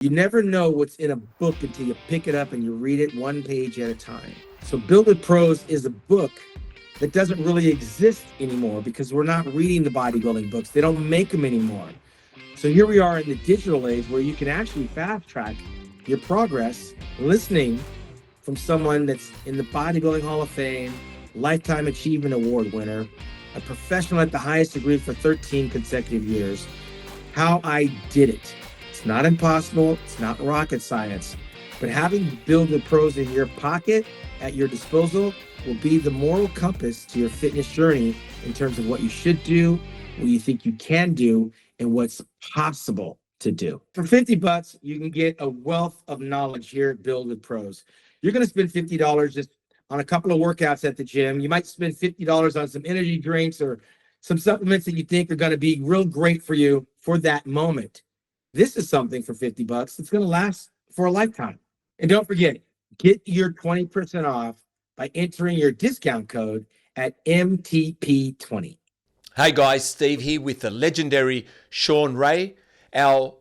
You never know what's in a book until you pick it up and you read it one page at a time. So Build with Pros is a book that doesn't really exist anymore because we're not reading the bodybuilding books. They don't make them anymore. So here we are in the digital age where you can actually fast track your progress listening from someone that's in the Bodybuilding Hall of Fame, Lifetime Achievement Award winner, a professional at the highest degree for 13 consecutive years. How I did it. It's not impossible. It's not rocket science. But having Build with Pros in your pocket at your disposal will be the moral compass to your fitness journey in terms of what you should do, what you think you can do, and what's possible to do. For $50, you can get a wealth of knowledge here at Build with Pros. You're going to spend $50 just on a couple of workouts at the gym. You might spend $50 on some energy drinks or some supplements that you think are going to be real great for you for that moment. This is something for $50 that's going to last for a lifetime. And don't forget, get your 20% off by entering your discount code at MTP20. Hey guys, Steve here with the legendary Shawn Ray, our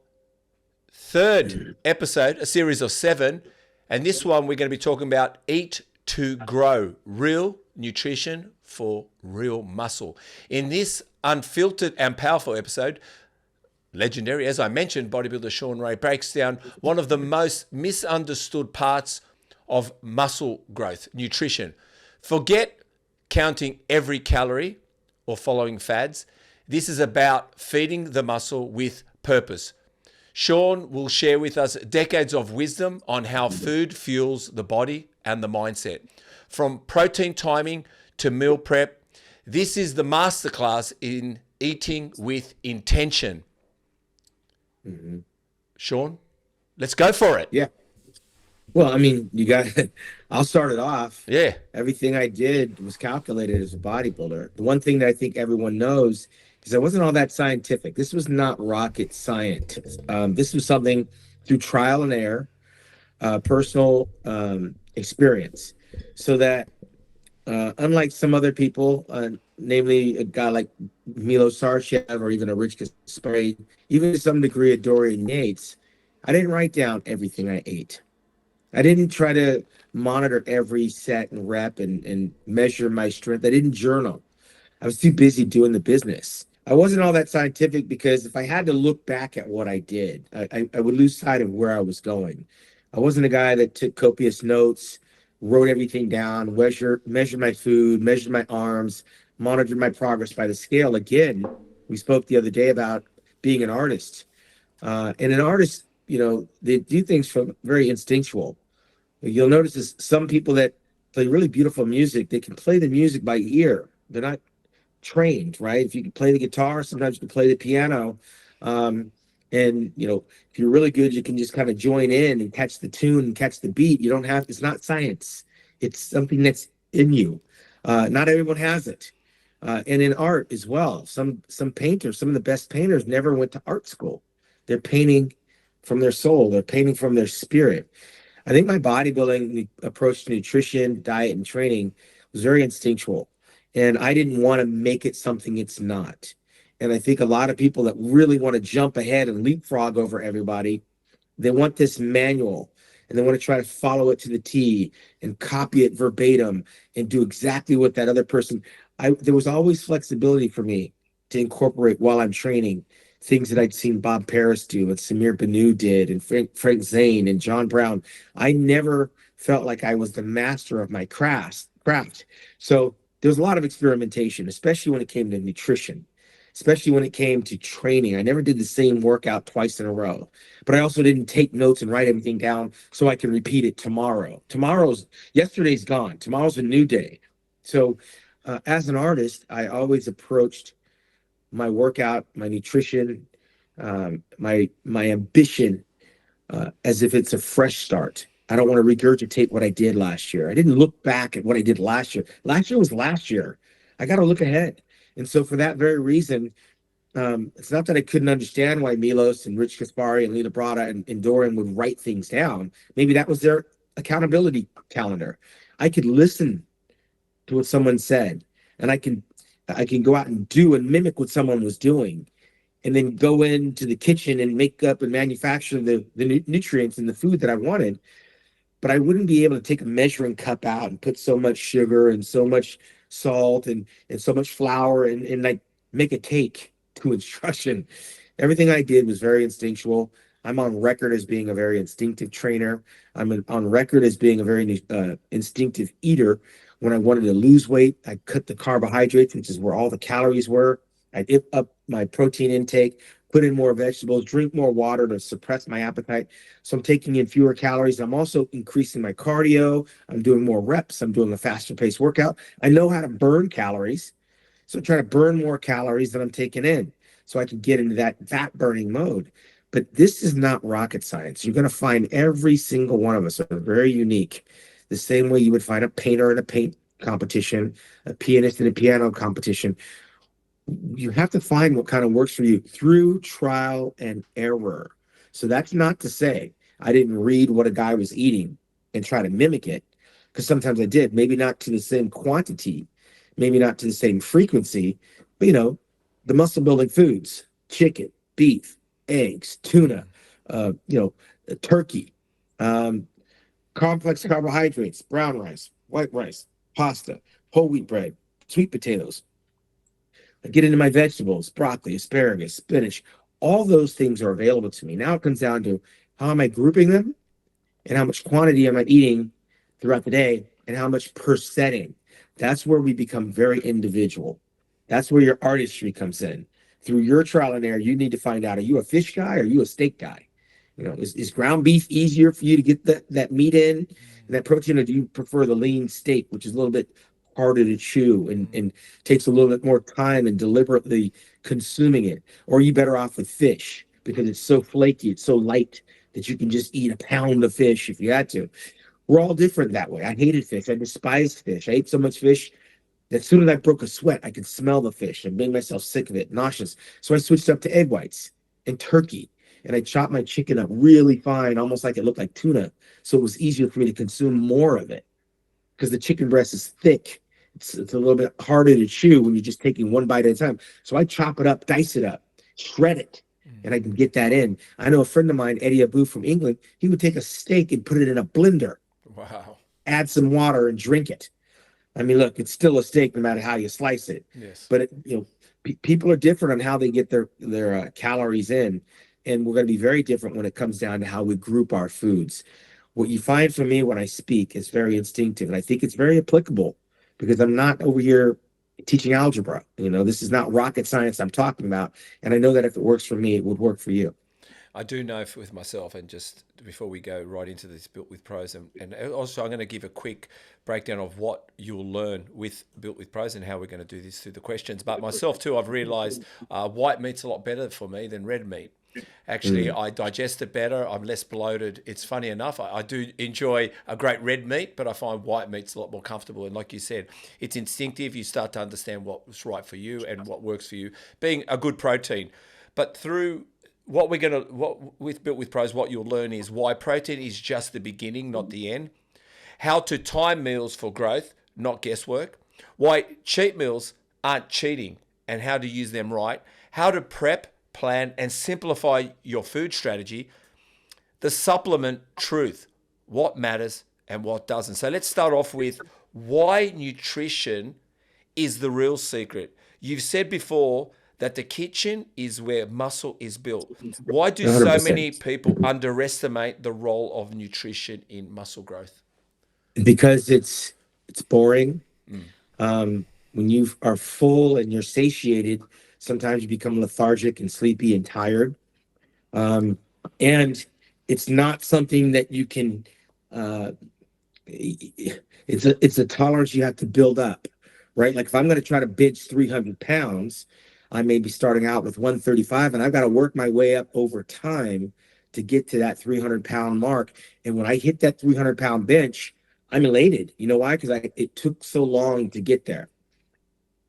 third episode, a series of 7. And this one we're going to be talking about Eat to Grow, real nutrition for real muscle. In this unfiltered and powerful episode, legendary, as I mentioned, bodybuilder Shawn Ray breaks down one of the most misunderstood parts of muscle growth, nutrition. Forget counting every calorie or following fads. This is about feeding the muscle with purpose. Shawn will share with us decades of wisdom on how food fuels the body and the mindset. From protein timing to meal prep, this is the masterclass in eating with intention. Shawn, let's go for it. Yeah. Well, I mean, I'll start it off. Yeah. Everything I did was calculated as a bodybuilder. The one thing that I think everyone knows is I wasn't all that scientific. This was not rocket science. This was something through trial and error, personal experience. So that unlike some other people, namely a guy like Milo Sarchev or even a Rich Gaspari, even to some degree a Dorian Yates, I didn't write down everything I ate. I didn't try to monitor every set and rep and measure my strength. I didn't journal. I was too busy doing the business. I wasn't all that scientific because if I had to look back at what I did, I would lose sight of where I was going. I wasn't a guy that took copious notes, wrote everything down, measured my food, measured my arms, monitored my progress by the scale. Again, we spoke the other day about being an artist. And an artist, they do things from very instinctual. You'll notice is some people that play really beautiful music, they can play the music by ear. They're not trained, right? If you can play the guitar, sometimes you can play the piano. And, if you're really good, you can just kind of join in and catch the tune and catch the beat. It's not science. It's something that's in you. Not everyone has it. And in art as well. Some painters, some of the best painters never went to art school. They're painting from their soul. They're painting from their spirit. I think my bodybuilding approach to nutrition, diet, and training was very instinctual. And I didn't want to make it something it's not. And I think a lot of people that really want to jump ahead and leapfrog over everybody, they want this manual and they want to try to follow it to the T and copy it verbatim and do exactly what that other person. There was always flexibility for me to incorporate while I'm training things that I'd seen Bob Paris do and Samir Banu did and Frank Zane and John Brown. I never felt like I was the master of my craft. So there was a lot of experimentation, especially when it came to nutrition, especially when it came to training. I never did the same workout twice in a row, but I also didn't take notes and write everything down so I can repeat it tomorrow. Yesterday's gone. Tomorrow's a new day. So as an artist, I always approached my workout, my nutrition, my ambition as if it's a fresh start. I don't want to regurgitate what I did last year. I didn't look back at what I did last year. Last year was last year. I got to look ahead. And so for that very reason, it's not that I couldn't understand why Milos and Rich Gaspari and Lita Brada and Dorian would write things down. Maybe that was their accountability calendar. I could listen to what someone said, and I can go out and do and mimic what someone was doing. and then go into the kitchen and make up and manufacture the nutrients in the food that I wanted. But I wouldn't be able to take a measuring cup out and put so much sugar and so much salt and so much flour and like make a cake to instruction. Everything I did was very instinctual. I'm on record as being a very instinctive trainer. On record as being a very instinctive eater. When I wanted to lose weight, I cut the carbohydrates, which is where all the calories were. I'd up my protein intake, put in more vegetables, drink more water to suppress my appetite. So I'm taking in fewer calories. I'm also increasing my cardio. I'm doing more reps. I'm doing a faster paced workout. I know how to burn calories. So I'm trying to burn more calories than I'm taking in so I can get into that fat burning mode. But this is not rocket science. You're going to find every single one of us are very unique. The same way you would find a painter in a paint competition, a pianist in a piano competition. You have to find what kind of works for you through trial and error. So that's not to say I didn't read what a guy was eating and try to mimic it, because sometimes I did, maybe not to the same quantity, maybe not to the same frequency, but the muscle building foods, chicken, beef, eggs, tuna, turkey, complex carbohydrates, brown rice, white rice, pasta, whole wheat bread, sweet potatoes. I get into my vegetables, broccoli, asparagus, spinach. All those things are available to me. Now it comes down to how am I grouping them and how much quantity am I eating throughout the day and how much per setting. That's where we become very individual. That's where your artistry comes in. Through your trial and error, you need to find out, are you a fish guy or are you a steak guy? Is ground beef easier for you to get that meat in and that protein, or do you prefer the lean steak, which is a little bit harder to chew and takes a little bit more time and deliberately consuming it? Or are you better off with fish because it's so flaky, it's so light that you can just eat a pound of fish if you had to? We're all different that way. I hated fish. I despised fish. I ate so much fish that as soon as I broke a sweat, I could smell the fish and made myself sick of it, nauseous. So I switched up to egg whites and turkey. And I chopped my chicken up really fine, almost like it looked like tuna. So it was easier for me to consume more of it because the chicken breast is thick. It's a little bit harder to chew when you're just taking one bite at a time. So I chop it up, dice it up, shred it, and I can get that in. I know a friend of mine, Eddie Abu from England, he would take a steak and put it in a blender. Wow. Add some water and drink it. I mean, look, it's still a steak no matter how you slice it. Yes. But people are different on how they get their calories in, and we're going to be very different when it comes down to how we group our foods. What you find from me when I speak is very instinctive, and I think it's very applicable because I'm not over here teaching algebra. This is not rocket science I'm talking about, and I know that if it works for me, it would work for you. I do know with myself, and just before we go right into this Built with Pros, and also I'm going to give a quick breakdown of what you'll learn with Built with Pros and how we're going to do this through the questions. But myself too, I've realized white meat's a lot better for me than red meat. Actually, I digest it better. I'm less bloated. It's funny enough. I do enjoy a great red meat, but I find white meat's a lot more comfortable. And like you said, it's instinctive. You start to understand what's right for you and what works for you, being a good protein. But through with Built with Pros, what you'll learn is why protein is just the beginning, not the end. How to time meals for growth, not guesswork. Why cheat meals aren't cheating and how to use them right. How to prep, plan, and simplify your food strategy. The supplement truth, what matters and what doesn't. So let's start off with why nutrition is the real secret. You've said before that the kitchen is where muscle is built. Why do 100%. so many people underestimate the role of nutrition in muscle growth? Because it's boring. When you are full and you're satiated, sometimes you become lethargic and sleepy and tired. And it's not something that you can, it's a tolerance you have to build up, right? Like if I'm going to try to bench 300 pounds, I may be starting out with 135 and I've got to work my way up over time to get to that 300-pound mark. And when I hit that 300-pound bench, I'm elated. You know why? Because it took so long to get there.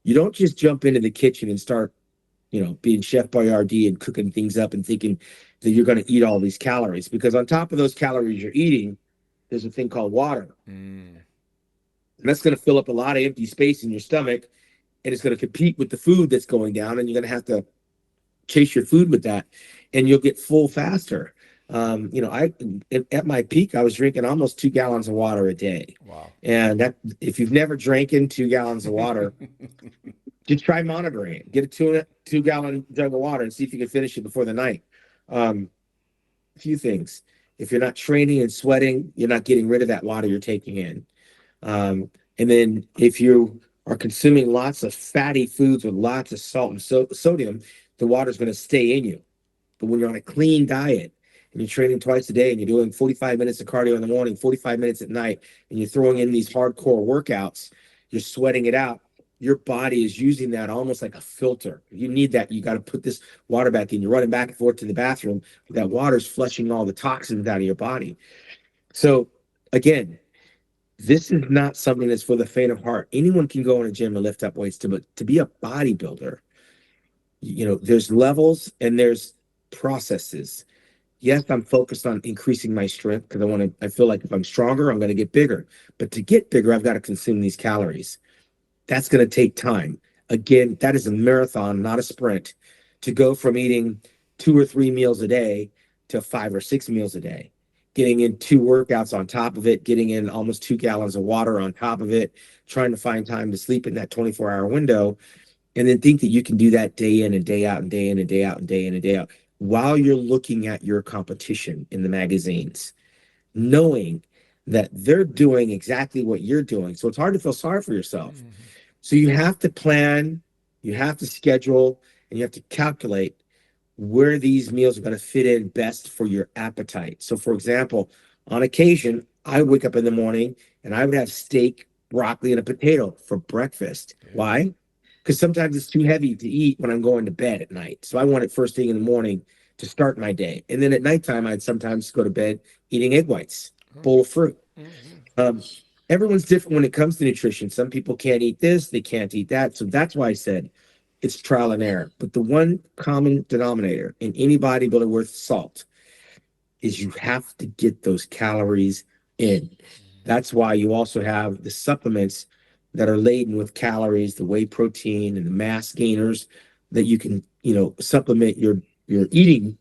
You don't just jump into the kitchen and start, being Chef Boyardee and cooking things up and thinking that you're going to eat all these calories. Because on top of those calories you're eating, there's a thing called water. And that's going to fill up a lot of empty space in your stomach. And it's going to compete with the food that's going down. And you're going to have to chase your food with that, and you'll get full faster. I at my peak, I was drinking almost 2 gallons of water a day. Wow. And that, if you've never drank in 2 gallons of water, just try monitoring it. Get a 2 gallon jug of water and see if you can finish it before the night. A few things. If you're not training and sweating, you're not getting rid of that water you're taking in. And then if you are consuming lots of fatty foods with lots of salt and sodium, the water's going to stay in you. But when you're on a clean diet and you're training twice a day and you're doing 45 minutes of cardio in the morning, 45 minutes at night, and you're throwing in these hardcore workouts, you're sweating it out. Your body is using that almost like a filter. You need that. You got to put this water back in. You're running back and forth to the bathroom. That water's flushing all the toxins out of your body. So again, this is not something that's for the faint of heart. Anyone can go in a gym and lift up weights, but to be a bodybuilder, there's levels and there's processes. Yes, I'm focused on increasing my strength because I feel like if I'm stronger, I'm going to get bigger. But to get bigger, I've got to consume these calories. That's going to take time. Again, that is a marathon, not a sprint, to go from eating 2 or 3 meals a day to 5 or 6 meals a day, getting in 2 workouts on top of it, getting in almost 2 gallons of water on top of it, trying to find time to sleep in that 24-hour window, and then think that you can do that day in and day out and day in and day out and day in and day out while you're looking at your competition in the magazines, knowing that they're doing exactly what you're doing. So it's hard to feel sorry for yourself. Mm-hmm. So you have to plan, you have to schedule, and you have to calculate where these meals are going to fit in best for your appetite. So for example, on occasion, I wake up in the morning and I would have steak, broccoli, and a potato for breakfast. Yeah. Why? Because sometimes it's too heavy to eat when I'm going to bed at night. So I want it first thing in the morning to start my day. And then at nighttime, I'd sometimes go to bed eating egg whites, bowl of fruit. Mm-hmm. Everyone's different when it comes to nutrition. Some people can't eat this, they can't eat that. So that's why I said it's trial and error. But the one common denominator in any bodybuilder worth salt is you have to get those calories in. That's why you also have the supplements that are laden with calories, the whey protein and the mass gainers that you can, supplement your eating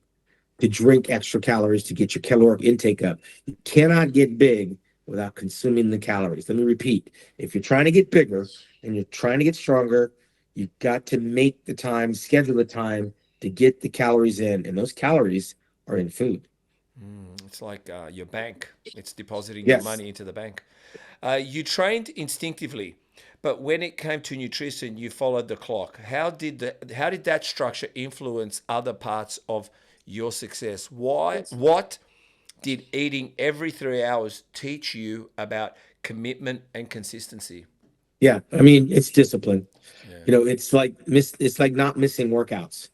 to drink extra calories to get your caloric intake up. You cannot get big without consuming the calories. Let me repeat. If you're trying to get bigger and you're trying to get stronger, you've got to make the time, schedule the time to get the calories in. And those calories are in food. It's like your bank. It's depositing Yes. your money into the bank. You trained instinctively, but when it came to nutrition, you followed the clock. How did that structure influence other parts of your success? Why? What did eating every 3 hours teach you about commitment and consistency? Yeah, I mean, it's discipline. Yeah. It's like not missing workouts.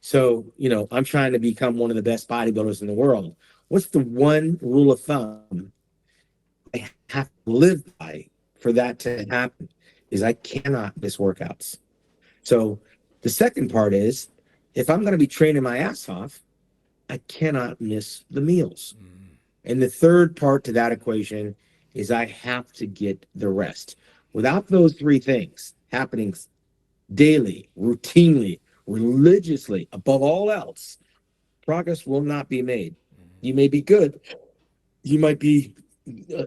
So, I'm trying to become one of the best bodybuilders in the world. What's the one rule of thumb I have to live by for that to happen is I cannot miss workouts. So the second part is if I'm going to be training my ass off, I cannot miss the meals. And the third part to that equation is I have to get the rest. Without those 3 things happening daily, routinely, religiously, above all else, progress will not be made. You may be good. You might be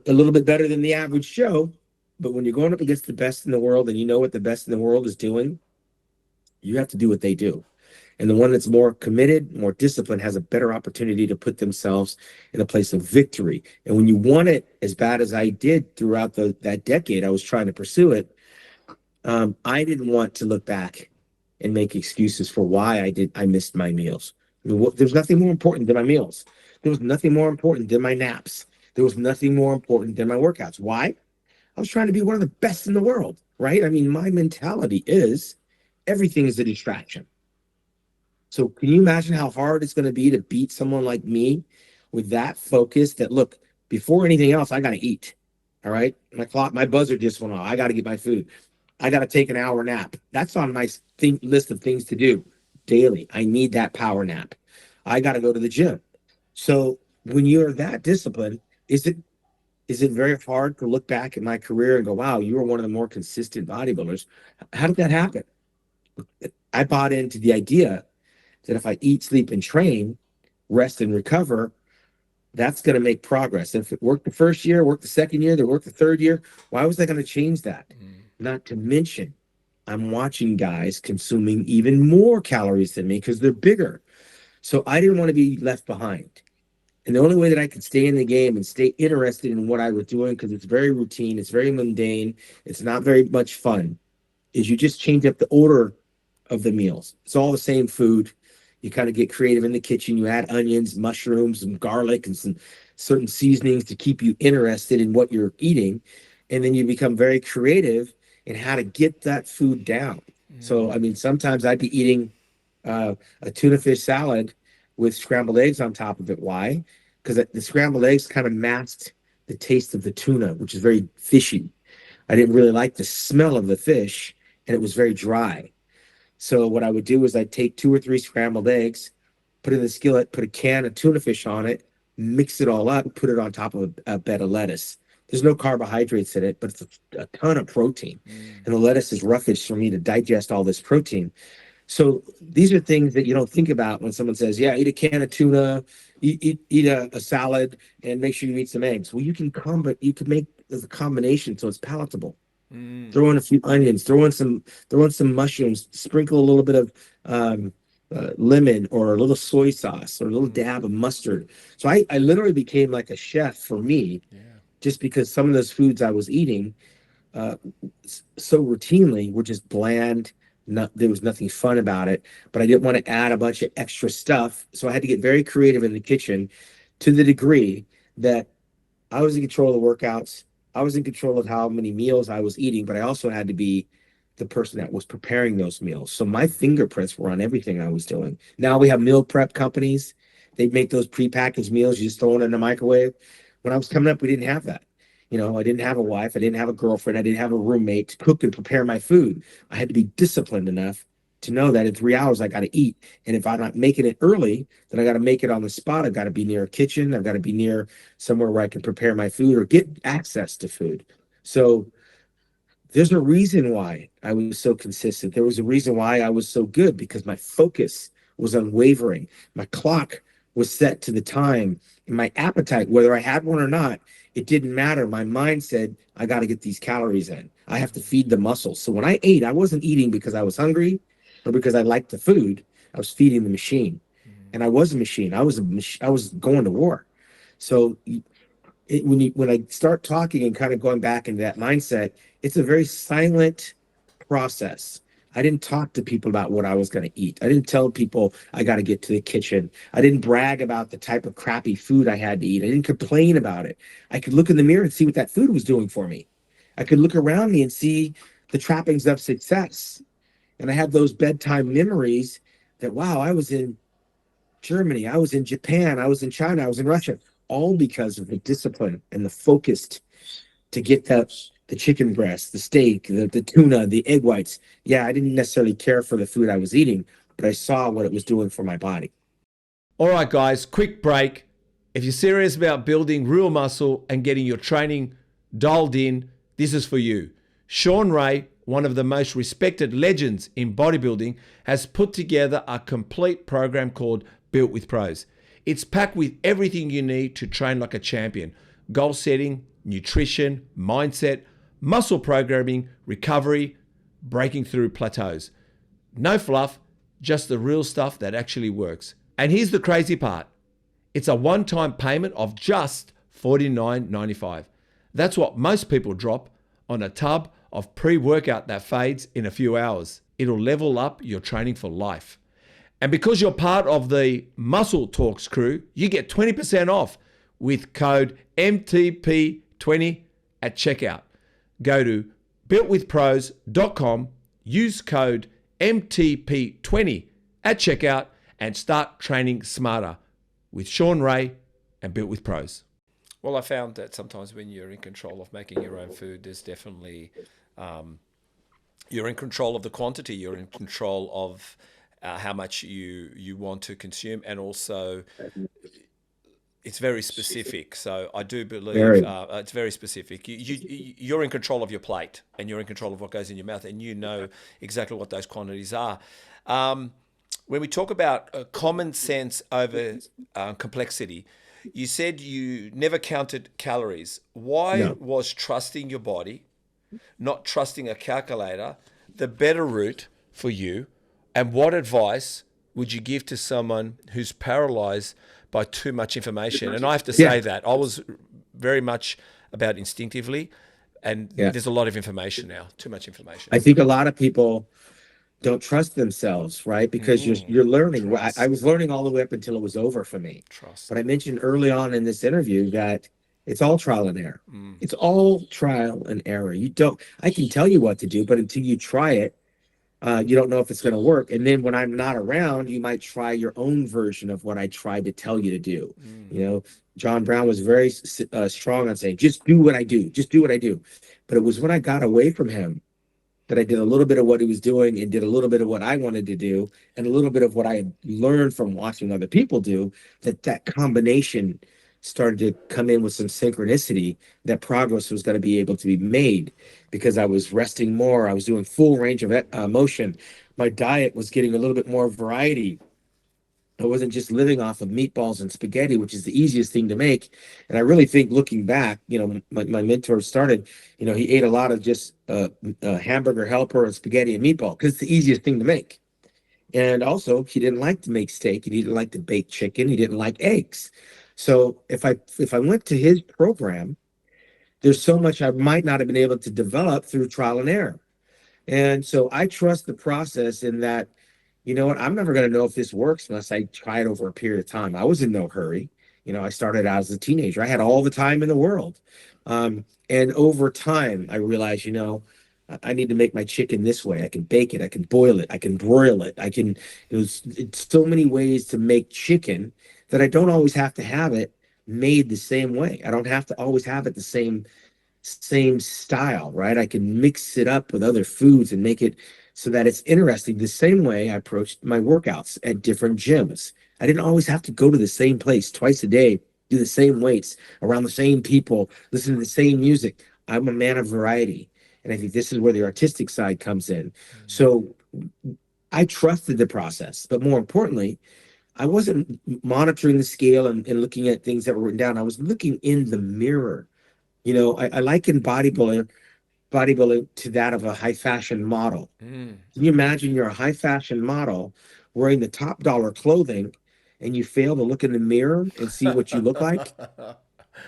a little bit better than the average Joe, but when you're going up against the best in the world and you know what the best in the world is doing, you have to do what they do. And the one that's more committed, more disciplined, has a better opportunity to put themselves in a place of victory. And when you want it as bad as I did throughout that decade, I was trying to pursue it. I didn't want to look back and make excuses for why I missed my meals. I mean, there's nothing more important than my meals. There was nothing more important than my naps. There was nothing more important than my workouts. Why? I was trying to be one of the best in the world, right? I mean, my mentality is everything is a distraction. So can you imagine how hard it's going to be to beat someone like me with that focus that, look, before anything else, I got to eat. All right. My buzzer just went off. I got to get my food. I got to take an hour nap. That's on my list of things to do daily. I need that power nap. I got to go to the gym. So when you're that disciplined, is it very hard to look back at my career and go, wow, you were one of the more consistent bodybuilders? How did that happen? I bought into the idea that if I eat, sleep, and train, rest and recover, that's going to make progress. If it worked the first year, worked the second year, then worked the third year, why was I going to change that? Not to mention, I'm watching guys consuming even more calories than me because they're bigger. So I didn't want to be left behind. And the only way that I could stay in the game and stay interested in what I was doing, because it's very routine, it's very mundane, it's not very much fun, is you just change up the order of the meals. It's all the same food. You kind of get creative in the kitchen. You add onions, mushrooms, and garlic, and some certain seasonings to keep you interested in what you're eating. And then you become very creative in how to get that food down. So, I mean, sometimes I'd be eating a tuna fish salad with scrambled eggs on top of it. Why? Because the scrambled eggs kind of masked the taste of the tuna, which is very fishy. I didn't really like the smell of the fish, and it was very dry. So what I would do is I'd take 2 or 3 scrambled eggs, put it in the skillet, put a can of tuna fish on it, mix it all up, put it on top of a bed of lettuce. There's no carbohydrates in it, but it's a ton of protein. And the lettuce is roughage for me to digest all this protein. So these are things that you don't think about when someone says, yeah, eat a can of tuna, eat a salad, and make sure you eat some eggs. Well, you can make the combination so it's palatable. Throw in a few onions, throw in some mushrooms, sprinkle a little bit of lemon or a little soy sauce or a little dab of mustard. So I literally became like a chef for me, just because some of those foods I was eating so routinely were just bland. There was nothing fun about it, but I didn't want to add a bunch of extra stuff. So I had to get very creative in the kitchen, to the degree that I was in control of the workouts. I was in control of how many meals I was eating, but I also had to be the person that was preparing those meals. So my fingerprints were on everything I was doing. Now we have meal prep companies. They make those prepackaged meals. You just throw it in the microwave. When I was coming up, we didn't have that. You know, I didn't have a wife. I didn't have a girlfriend. I didn't have a roommate to cook and prepare my food. I had to be disciplined enough to know that in 3 hours I got to eat. And if I'm not making it early, then I got to make it on the spot. I've got to be near a kitchen. I've got to be near somewhere where I can prepare my food or get access to food. So there's a reason why I was so consistent. There was a reason why I was so good, because my focus was unwavering. My clock was set to the time, and my appetite, whether I had one or not, it didn't matter. My mind said, I got to get these calories in. I have to feed the muscles. So when I ate, I wasn't eating because I was hungry or because I liked the food. I was feeding the machine. And I was a machine. I was going to war. So when I start talking and kind of going back into that mindset, it's a very silent process. I didn't talk to people about what I was going to eat. I didn't tell people I got to get to the kitchen. I didn't brag about the type of crappy food I had to eat. I didn't complain about it. I could look in the mirror and see what that food was doing for me. I could look around me and see the trappings of success. And I have those bedtime memories that, wow, I was in Germany, I was in Japan, I was in China, I was in Russia, all because of the discipline and the focused to get the chicken breast, the steak, the tuna, the egg whites. Yeah, I didn't necessarily care for the food I was eating, but I saw what it was doing for my body. All right, guys, quick break. If you're serious about building real muscle and getting your training dialed in, this is for you. Shawn Ray, one of the most respected legends in bodybuilding, has put together a complete program called Built with Pros. It's packed with everything you need to train like a champion: goal setting, nutrition, mindset, muscle programming, recovery, breaking through plateaus. No fluff, just the real stuff that actually works. And here's the crazy part. It's a one-time payment of just $49.95. That's what most people drop on a tub of pre-workout that fades in a few hours. It'll level up your training for life. And because you're part of the MuscleTalks crew, you get 20% off with code MTP20 at checkout. Go to builtwithpros.com, use code MTP20 at checkout, and start training smarter with Shawn Ray and Built with Pros. Well, I found that sometimes when you're in control of making your own food, there's definitely, you're in control of the quantity, you're in control of how much you want to consume, and also it's very specific. So I do believe it's very specific. You're in control of your plate, and you're in control of what goes in your mouth, and you know exactly what those quantities are. when we talk about common sense over complexity, you said you never counted calories. Why No. was trusting your body, not trusting a calculator, the better route for you? And what advice would you give to someone who's paralyzed by too much information? And I have to Yeah. say that I was very much about instinctively, and Yeah. there's a lot of information now, too much information. I think a lot of people don't trust themselves, right? Because you're learning. I Trust, was learning all the way up until it was over for me. But trust. I mentioned early on in this interview that it's all trial and error. It's all trial and error. You don't. I can tell you what to do, but until you try it, you don't know if it's going to work. And then when I'm not around, you might try your own version of what I tried to tell you to do. You know, John Brown was very strong on saying, just do what I do, just do what I do. But it was when I got away from him that I did a little bit of what he was doing and did a little bit of what I wanted to do and a little bit of what I had learned from watching other people do, that combination started to come in with some synchronicity, that progress was going to be able to be made because I was resting more. I was doing full range of motion. My diet was getting a little bit more variety. I wasn't just living off of meatballs and spaghetti, which is the easiest thing to make. And I really think looking back, you know, my mentor started, you know, he ate a lot of just hamburger helper and spaghetti and meatball because it's the easiest thing to make. And also, he didn't like to make steak. He didn't like to bake chicken. He didn't like eggs. So if I went to his program, there's so much I might not have been able to develop through trial and error. And so I trust the process in that, you know what, I'm never going to know if this works unless I try it over a period of time. I was in no hurry. You know, I started out as a teenager. I had all the time in the world. And over time, I realized, you know, I need to make my chicken this way. I can bake it. I can boil it. I can broil it. It's so many ways to make chicken that I don't always have to have it made the same way. I don't have to always have it the same style, right? I can mix it up with other foods and make it so that it's interesting. The same way I approached my workouts at different gyms. I didn't always have to go to the same place twice a day, do the same weights around the same people, listen to the same music. I'm a man of variety. And I think this is where the artistic side comes in. So I trusted the process, but more importantly, I wasn't monitoring the scale and looking at things that were written down. I was looking in the mirror. You know, I liken bodybuilding to that of a high fashion model. Can you imagine you're a high fashion model wearing the top dollar clothing and you fail to look in the mirror and see what you look like?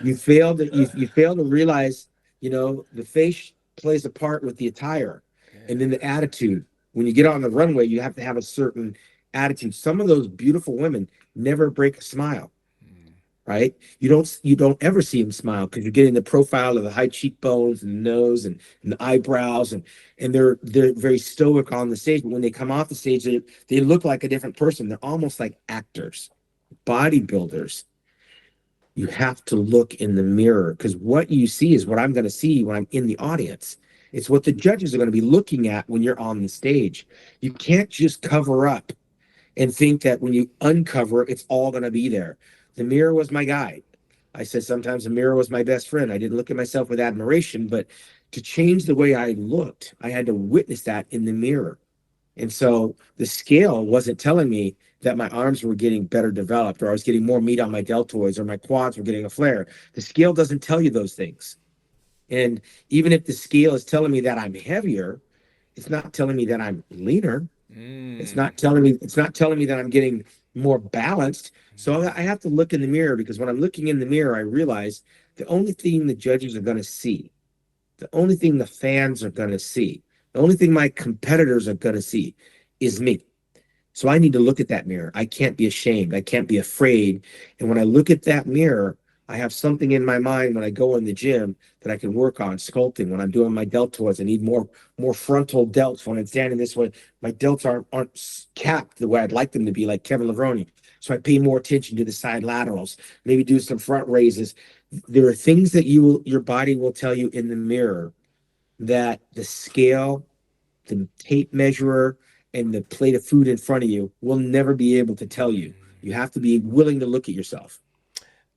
You fail to realize, you know, the face plays a part with the attire and then the attitude. When you get on the runway, you have to have a certain attitude. Some of those beautiful women never break a smile, right? You don't ever see them smile because you're getting the profile of the high cheekbones and the nose and the eyebrows and they're very stoic on the stage, but when they come off the stage, they look like a different person. They're almost like actors. Bodybuilders, you have to look in the mirror because what you see is what I'm going to see when I'm in the audience. It's what the judges are going to be looking at when you're on the stage. You can't just cover up and think that when you uncover, it's all going to be there. The mirror was my guide. I said sometimes the mirror was my best friend. I didn't look at myself with admiration, but to change the way I looked, I had to witness that in the mirror. And so the scale wasn't telling me that my arms were getting better developed or I was getting more meat on my deltoids or my quads were getting a flare. The scale doesn't tell you those things. And even if the scale is telling me that I'm heavier, it's not telling me that I'm leaner. It's not telling me that I'm getting more balanced. So I have to look in the mirror because when I'm looking in the mirror, I realize the only thing the judges are going to see, the only thing the fans are going to see, the only thing my competitors are going to see is me. So I need to look at that mirror. I can't be ashamed. I can't be afraid. And when I look at that mirror, I have something in my mind when I go in the gym that I can work on sculpting. When I'm doing my deltoids, I need more frontal delts. When I'm standing this way, my delts aren't capped the way I'd like them to be, like Kevin Levrone. So I pay more attention to the side laterals. Maybe do some front raises. There are things that your body will tell you in the mirror that the scale, the tape measurer, and the plate of food in front of you will never be able to tell you. You have to be willing to look at yourself.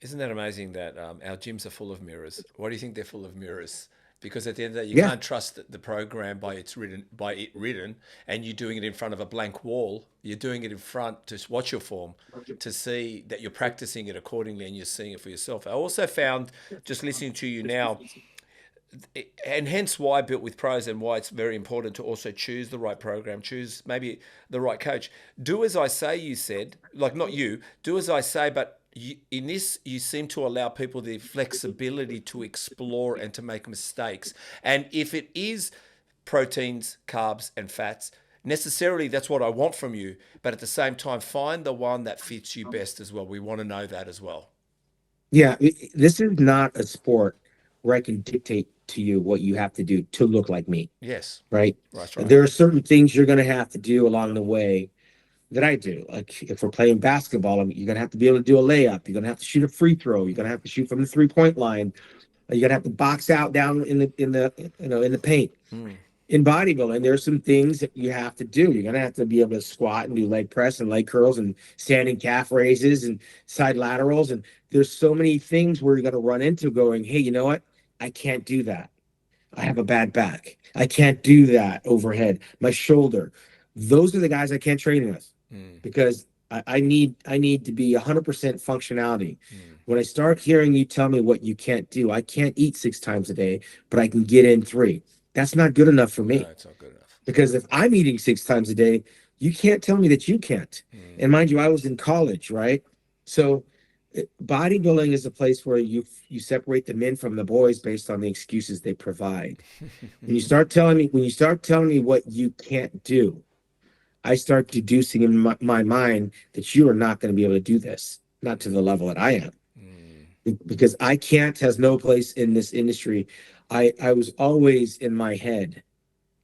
Isn't that amazing that our gyms are full of mirrors? Why do you think they're full of mirrors? because at the end of the day, you Yeah. can't trust the program by it written, and you're doing it in front of a blank wall. You're doing it in front to watch your form, to see that you're practicing it accordingly, and you're seeing it for yourself. I also found, just listening to you now, and hence why Built with Pros, and why it's very important to also choose the right program, choose maybe the right coach. Do as I say, you said, like, not you, do as I say, but in this, you seem to allow people the flexibility to explore and to make mistakes. And if it is proteins, carbs, and fats, necessarily that's what I want from you. But at the same time, find the one that fits you best as well. We want to know that as well. Yeah. This is not a sport where I can dictate to you what you have to do to look like me, Yes, right? that's right. There are certain things you're going to have to do along the way that I do. Like if we're playing basketball, you're going to have to be able to do a layup. You're going to have to shoot a free throw. You're going to have to shoot from the 3-point line. You're going to have to box out down in the paint. Mm. In bodybuilding, there's some things that you have to do. You're going to have to be able to squat and do leg press and leg curls and standing calf raises and side laterals. And there's so many things where you're going to run into going, hey, you know what? I can't do that. I have a bad back. I can't do that overhead. My shoulder. Those are the guys I can't train with because I need to be 100% functionality. When I start hearing you tell me what you can't do, I can't eat 6 times a day, but I can get in 3. That's not good enough for me. No, it's not good enough. Because if I'm eating 6 times a day, you can't tell me that you can't. And mind you, I was in college, right? So bodybuilding is a place where you separate the men from the boys based on the excuses they provide. When you start telling me what you can't do, I start deducing in my mind that you are not going to be able to do this, not to the level that I am. Because I can't has no place in this industry. I was always in my head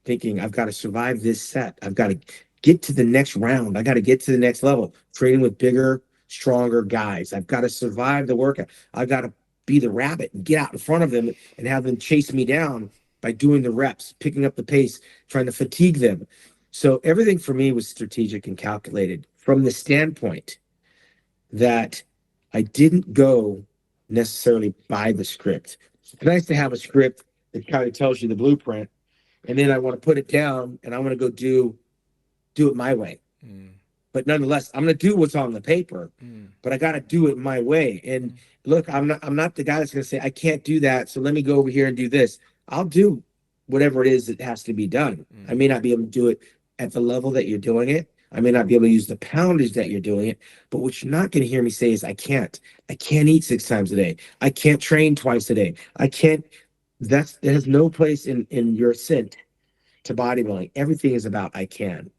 thinking, I've got to survive this set. I've got to get to the next round. I got to get to the next level, training with bigger, stronger guys. I've got to survive the workout. I've got to be the rabbit and get out in front of them and have them chase me down by doing the reps, picking up the pace, trying to fatigue them. So everything for me was strategic and calculated from the standpoint that I didn't go necessarily by the script. It's nice to have a script that kind of tells you the blueprint, and then I want to put it down and I want to go do it my way. But nonetheless, I'm going to do what's on the paper, but I got to do it my way. And look, I'm not the guy that's going to say I can't do that, so let me go over here and do this. I'll do whatever it is that has to be done. I may not be able to do it at the level that you're doing it. I may not be able to use the poundage that you're doing it, but what you're not going to hear me say is I can't eat 6 times a day. I can't train twice a day. I can't. That has no place in your scent to bodybuilding. Everything is about I can.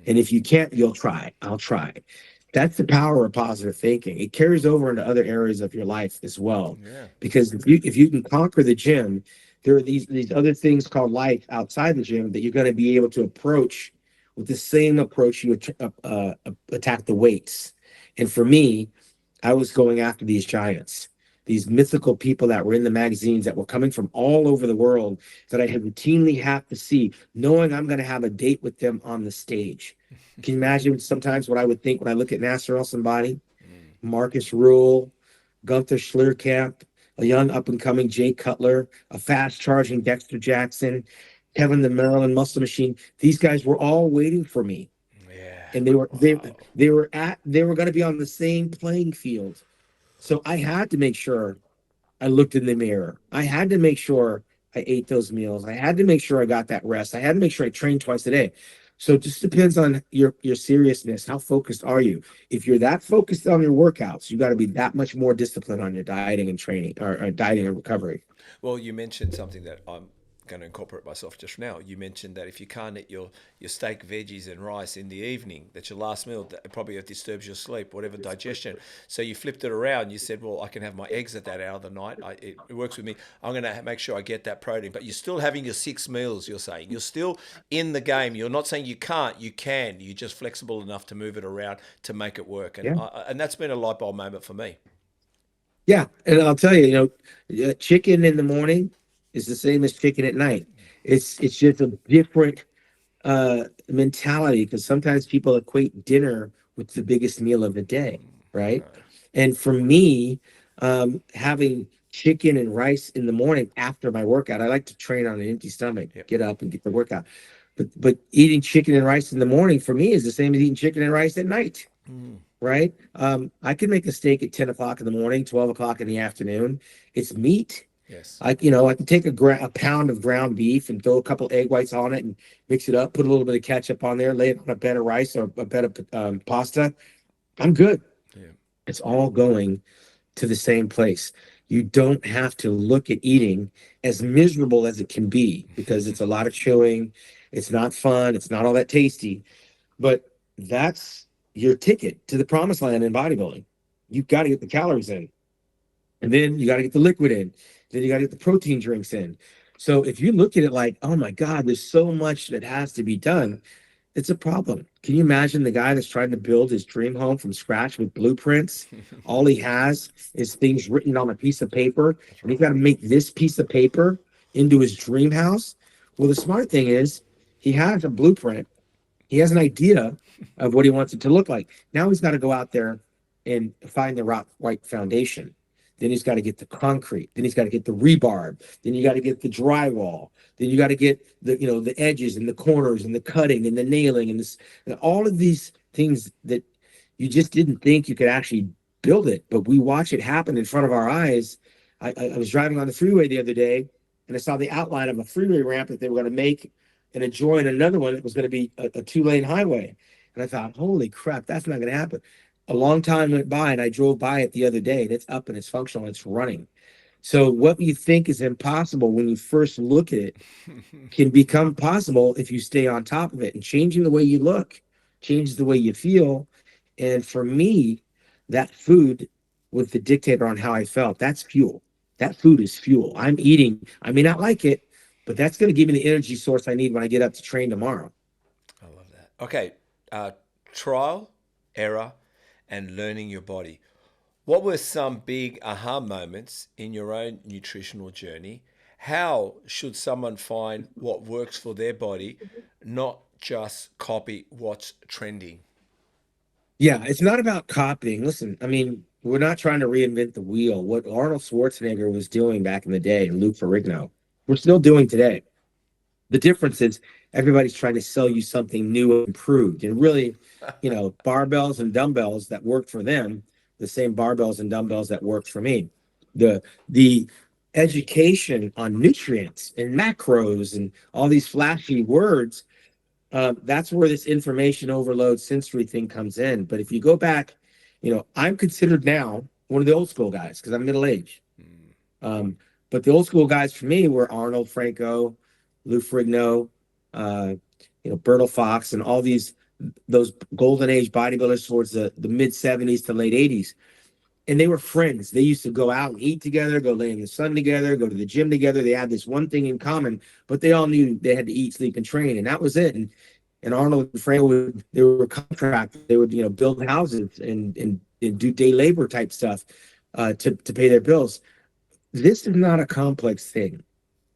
And if you can't, you'll try. I'll try. That's the power of positive thinking. It carries over into other areas of your life as well. Yeah. Because if you can conquer the gym, there are these other things called life outside the gym that you're going to be able to approach with the same approach you attack the weights. And for me, I was going after these giants, these mythical people that were in the magazines that were coming from all over the world that I had routinely have to see, knowing I'm going to have a date with them on the stage. Can you imagine sometimes what I would think when I look at Nasser El-Sonbody, Marcus Rule, Gunther Schlierkamp, a young up-and-coming Jay Cutler, a fast-charging Dexter Jackson, Kevin the Maryland Muscle Machine. These guys were all waiting for me. Yeah. And they were going to be on the same playing field. So I had to make sure I looked in the mirror. I had to make sure I ate those meals. I had to make sure I got that rest. I had to make sure I trained twice a day. So it just depends on your seriousness. How focused are you? If you're that focused on your workouts, you got to be that much more disciplined on your dieting and training, or dieting and recovery. Well, you mentioned something that I'm going to incorporate myself just now. You mentioned that if you can't eat your steak, veggies, and rice in the evening, that's your last meal, that probably disturbs your sleep, whatever digestion. So you flipped it around. You said, well, I can have my eggs at that hour of the night. It works with me. I'm going to make sure I get that protein. But you're still having your 6 meals, you're saying. You're still in the game. You're not saying you can't. You can. You're just flexible enough to move it around to make it work. And, and that's been a light bulb moment for me. Yeah. And I'll tell you, chicken in the morning is the same as chicken at night. It's just a different mentality, because sometimes people equate dinner with the biggest meal of the day, right? And for me, having chicken and rice in the morning after my workout. I like to train on an empty stomach, Yep. get up and get the workout. But eating chicken and rice in the morning for me is the same as eating chicken and rice at night, right? I can make a steak at 10 o'clock in the morning, 12 o'clock in the afternoon. It's meat. Yes. I can take a pound of ground beef and throw a couple egg whites on it and mix it up, put a little bit of ketchup on there, lay it on a bed of rice or a bed of pasta. I'm good. Yeah. It's all going to the same place. You don't have to look at eating as miserable as it can be, because it's a lot of chewing. It's not fun. It's not all that tasty, but that's your ticket to the promised land in bodybuilding. You've got to get the calories in, and then you got to get the liquid in. Then you got to get the protein drinks in. So if you look at it like, oh my God, there's so much that has to be done, it's a problem. Can you imagine the guy that's trying to build his dream home from scratch with blueprints? All he has is things written on a piece of paper, and he's got to make this piece of paper into his dream house. Well, the smart thing is he has a blueprint. He has an idea of what he wants it to look like. Now he's got to go out there and find the right foundation. Then he's got to get the concrete. Then he's got to get the rebar. Then you got to get the drywall. Then you got to get the edges and the corners and the cutting and the nailing and all of these things that you just didn't think you could actually build it. But we watch it happen in front of our eyes. I was driving on the freeway the other day, and I saw the outline of a freeway ramp that they were going to make and adjoin another one that was going to be a 2-lane highway. And I thought, holy crap, that's not going to happen. A long time went by, and I drove by it the other day, and it's up and it's functional and it's running. So what you think is impossible when you first look at it can become possible if you stay on top of it. And changing the way you look changes the way you feel. And for me, that food was the dictator on how I felt. That's fuel. That food is fuel. I'm eating. I may not like it, but that's going to give me the energy source I need when I get up to train tomorrow. I love that. Okay. Trial, error, and learning your body. What were some big aha moments in your own nutritional journey? How should someone find what works for their body, not just copy what's trending? Yeah, it's not about copying. Listen, I mean, we're not trying to reinvent the wheel. What Arnold Schwarzenegger was doing back in the day, and Lou Ferrigno, we're still doing today. The difference is everybody's trying to sell you something new and improved. And really, barbells and dumbbells that worked for them, the same barbells and dumbbells that worked for me. The education on nutrients and macros and all these flashy words, that's where this information overload sensory thing comes in. But if you go back, I'm considered now one of the old school guys because I'm middle-aged. But the old school guys for me were Arnold, Franco, Lou Ferrigno, Bertil Fox, and all those golden age bodybuilders towards the mid 70s to late 80s. And they were friends. They used to go out and eat together, go lay in the sun together, go to the gym together. They had this one thing in common, but they all knew they had to eat, sleep, and train, and that was it. And Arnold and Franco, they were contractors. They would build houses and do day labor type stuff to pay their bills. This is not a complex thing.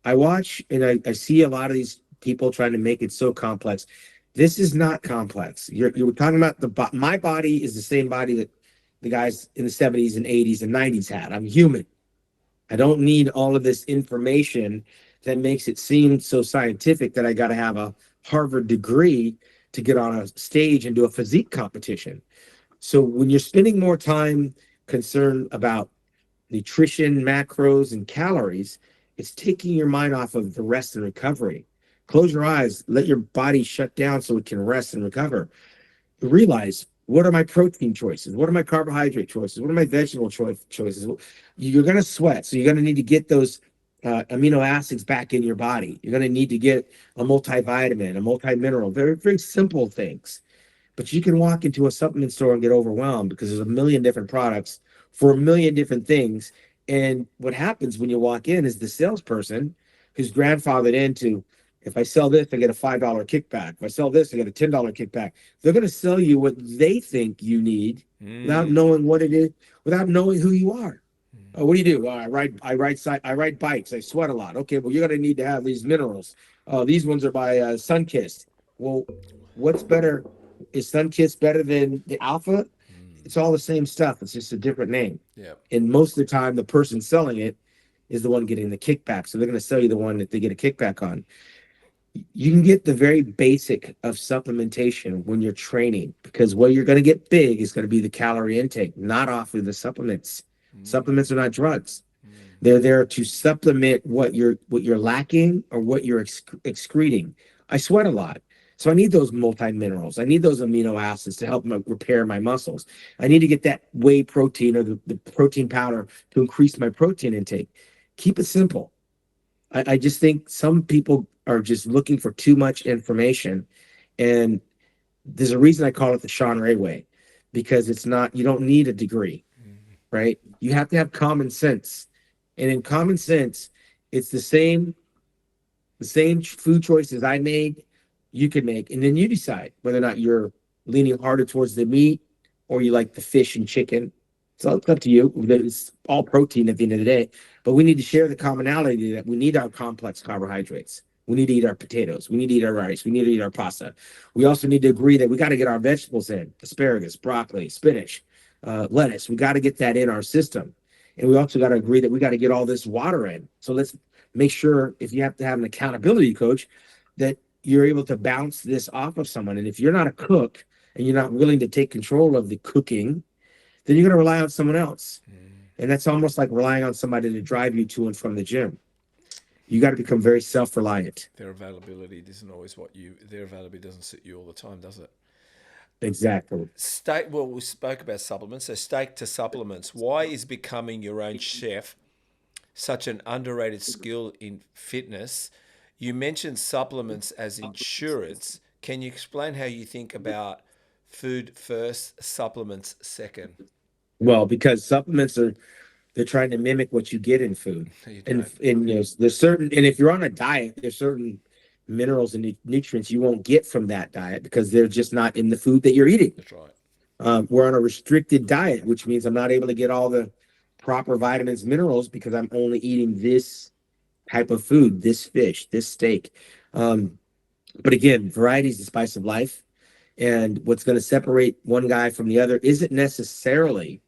I watch and I see a lot of these people trying to make it so complex. This is not complex. You're talking about my body is the same body that the guys in the 70s and 80s and 90s had. I'm human. I don't need all of this information that makes it seem so scientific that I got to have a Harvard degree to get on a stage and do a physique competition. So when you're spending more time concerned about nutrition, macros, and calories, it's taking your mind off of the rest and recovery. Close your eyes, let your body shut down so it can rest and recover. Realize, what are my protein choices? What are my carbohydrate choices? What are my vegetable choices? You're going to sweat, so you're going to need to get those amino acids back in your body. You're going to need to get a multivitamin, a multimineral, very, very simple things. But you can walk into a supplement store and get overwhelmed because there's a million different products for a million different things. And what happens when you walk in is the salesperson who's grandfathered into, if I sell this, I get a $5 kickback. If I sell this, I get a $10 kickback. They're going to sell you what they think you need without knowing what it is, without knowing who you are. What do you do? I ride bikes. I sweat a lot. Okay, well, you're going to need to have these minerals. These ones are by Sunkist. Well, what's better? Is Sunkist better than the Alpha? It's all the same stuff. It's just a different name. Yeah. And most of the time, the person selling it is the one getting the kickback. So they're going to sell you the one that they get a kickback on. You can get the very basic of supplementation when you're training, because what you're going to get big is going to be the calorie intake, not off of the supplements. Supplements are not drugs. They're there to supplement what you're lacking or what you're excreting. I sweat a lot, so I need those multi-minerals. I need those amino acids to help repair my muscles. I need to get that whey protein or the protein powder to increase my protein intake. Keep it simple. I just think some people are just looking for too much information, and there's a reason I call it the Shawn Ray way, because it's not, you don't need a degree, right? You have to have common sense. And in common sense, it's the same food choices I made, you can make, and then you decide whether or not you're leaning harder towards the meat or you like the fish and chicken. So it's up to you. It's all protein at the end of the day, but we need to share the commonality that we need our complex carbohydrates. We need to eat our potatoes. We need to eat our rice. We need to eat our pasta. We also need to agree that we got to get our vegetables in: asparagus, broccoli, spinach, lettuce. We got to get that in our system. And we also got to agree that we got to get all this water in. So let's make sure, if you have to have an accountability coach, that you're able to bounce this off of someone. And if you're not a cook and you're not willing to take control of the cooking, then you're going to rely on someone else. And that's almost like relying on somebody to drive you to and from the gym. You got to become very self-reliant. Their availability isn't always their availability doesn't suit you all the time, does it? Exactly. Well, we spoke about supplements. So steak to supplements. Why is becoming your own chef such an underrated skill in fitness? You mentioned supplements as insurance. Can you explain how you think about food first, supplements second? Well, because supplements they're trying to mimic what you get in food. And there's certain, and if you're on a diet, there's certain minerals and nutrients you won't get from that diet because they're just not in the food that you're eating. That's right. We're on a restricted diet, which means I'm not able to get all the proper vitamins, minerals, because I'm only eating this type of food, this fish, this steak. But again, variety is the spice of life. And what's going to separate one guy from the other isn't necessarily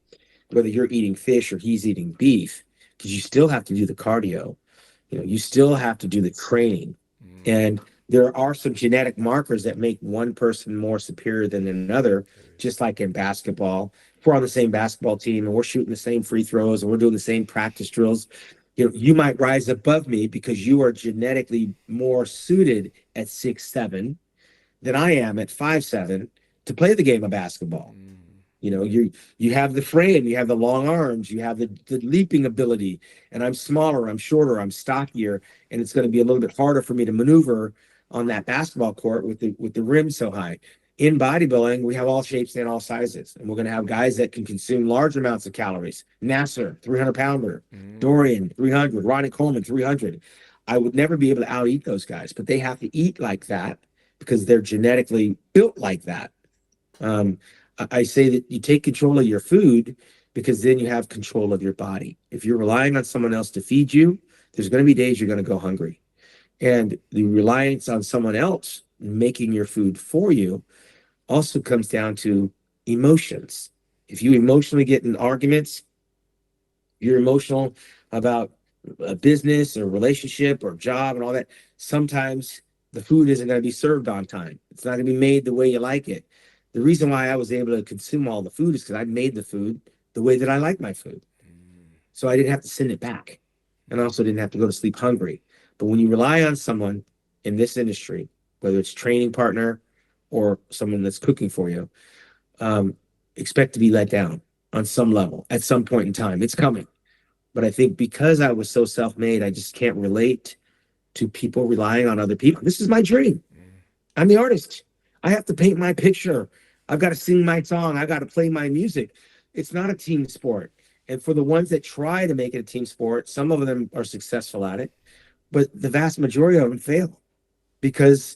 whether you're eating fish or he's eating beef, because you still have to do the cardio. You still have to do the training. And there are some genetic markers that make one person more superior than another, just like in basketball. If we're on the same basketball team and we're shooting the same free throws and we're doing the same practice drills, you might rise above me because you are genetically more suited at 6'7" than I am at 5'7" to play the game of basketball. You have the frame, you have the long arms, you have the leaping ability, and I'm smaller, I'm shorter, I'm stockier, and it's going to be a little bit harder for me to maneuver on that basketball court with the rim so high. In bodybuilding, we have all shapes and all sizes, and we're going to have guys that can consume large amounts of calories. Nasser, 300-pounder, Dorian, 300, Ronnie Coleman, 300. I would never be able to out-eat those guys, but they have to eat like that because they're genetically built like that. I say that you take control of your food because then you have control of your body. If you're relying on someone else to feed you, there's going to be days you're going to go hungry. And the reliance on someone else making your food for you also comes down to emotions. If you emotionally get in arguments, you're emotional about a business or relationship or job and all that, sometimes the food isn't going to be served on time. It's not going to be made the way you like it. The reason why I was able to consume all the food is because I made the food the way that I like my food. So I didn't have to send it back. And I also didn't have to go to sleep hungry. But when you rely on someone in this industry, whether it's training partner or someone that's cooking for you, expect to be let down on some level at some point in time. It's coming. But I think because I was so self-made, I just can't relate to people relying on other people. This is my dream. I'm the artist. I have to paint my picture. I've got to sing my song. I got to play my music. It's not a team sport. And for the ones that try to make it a team sport, some of them are successful at it, but the vast majority of them fail because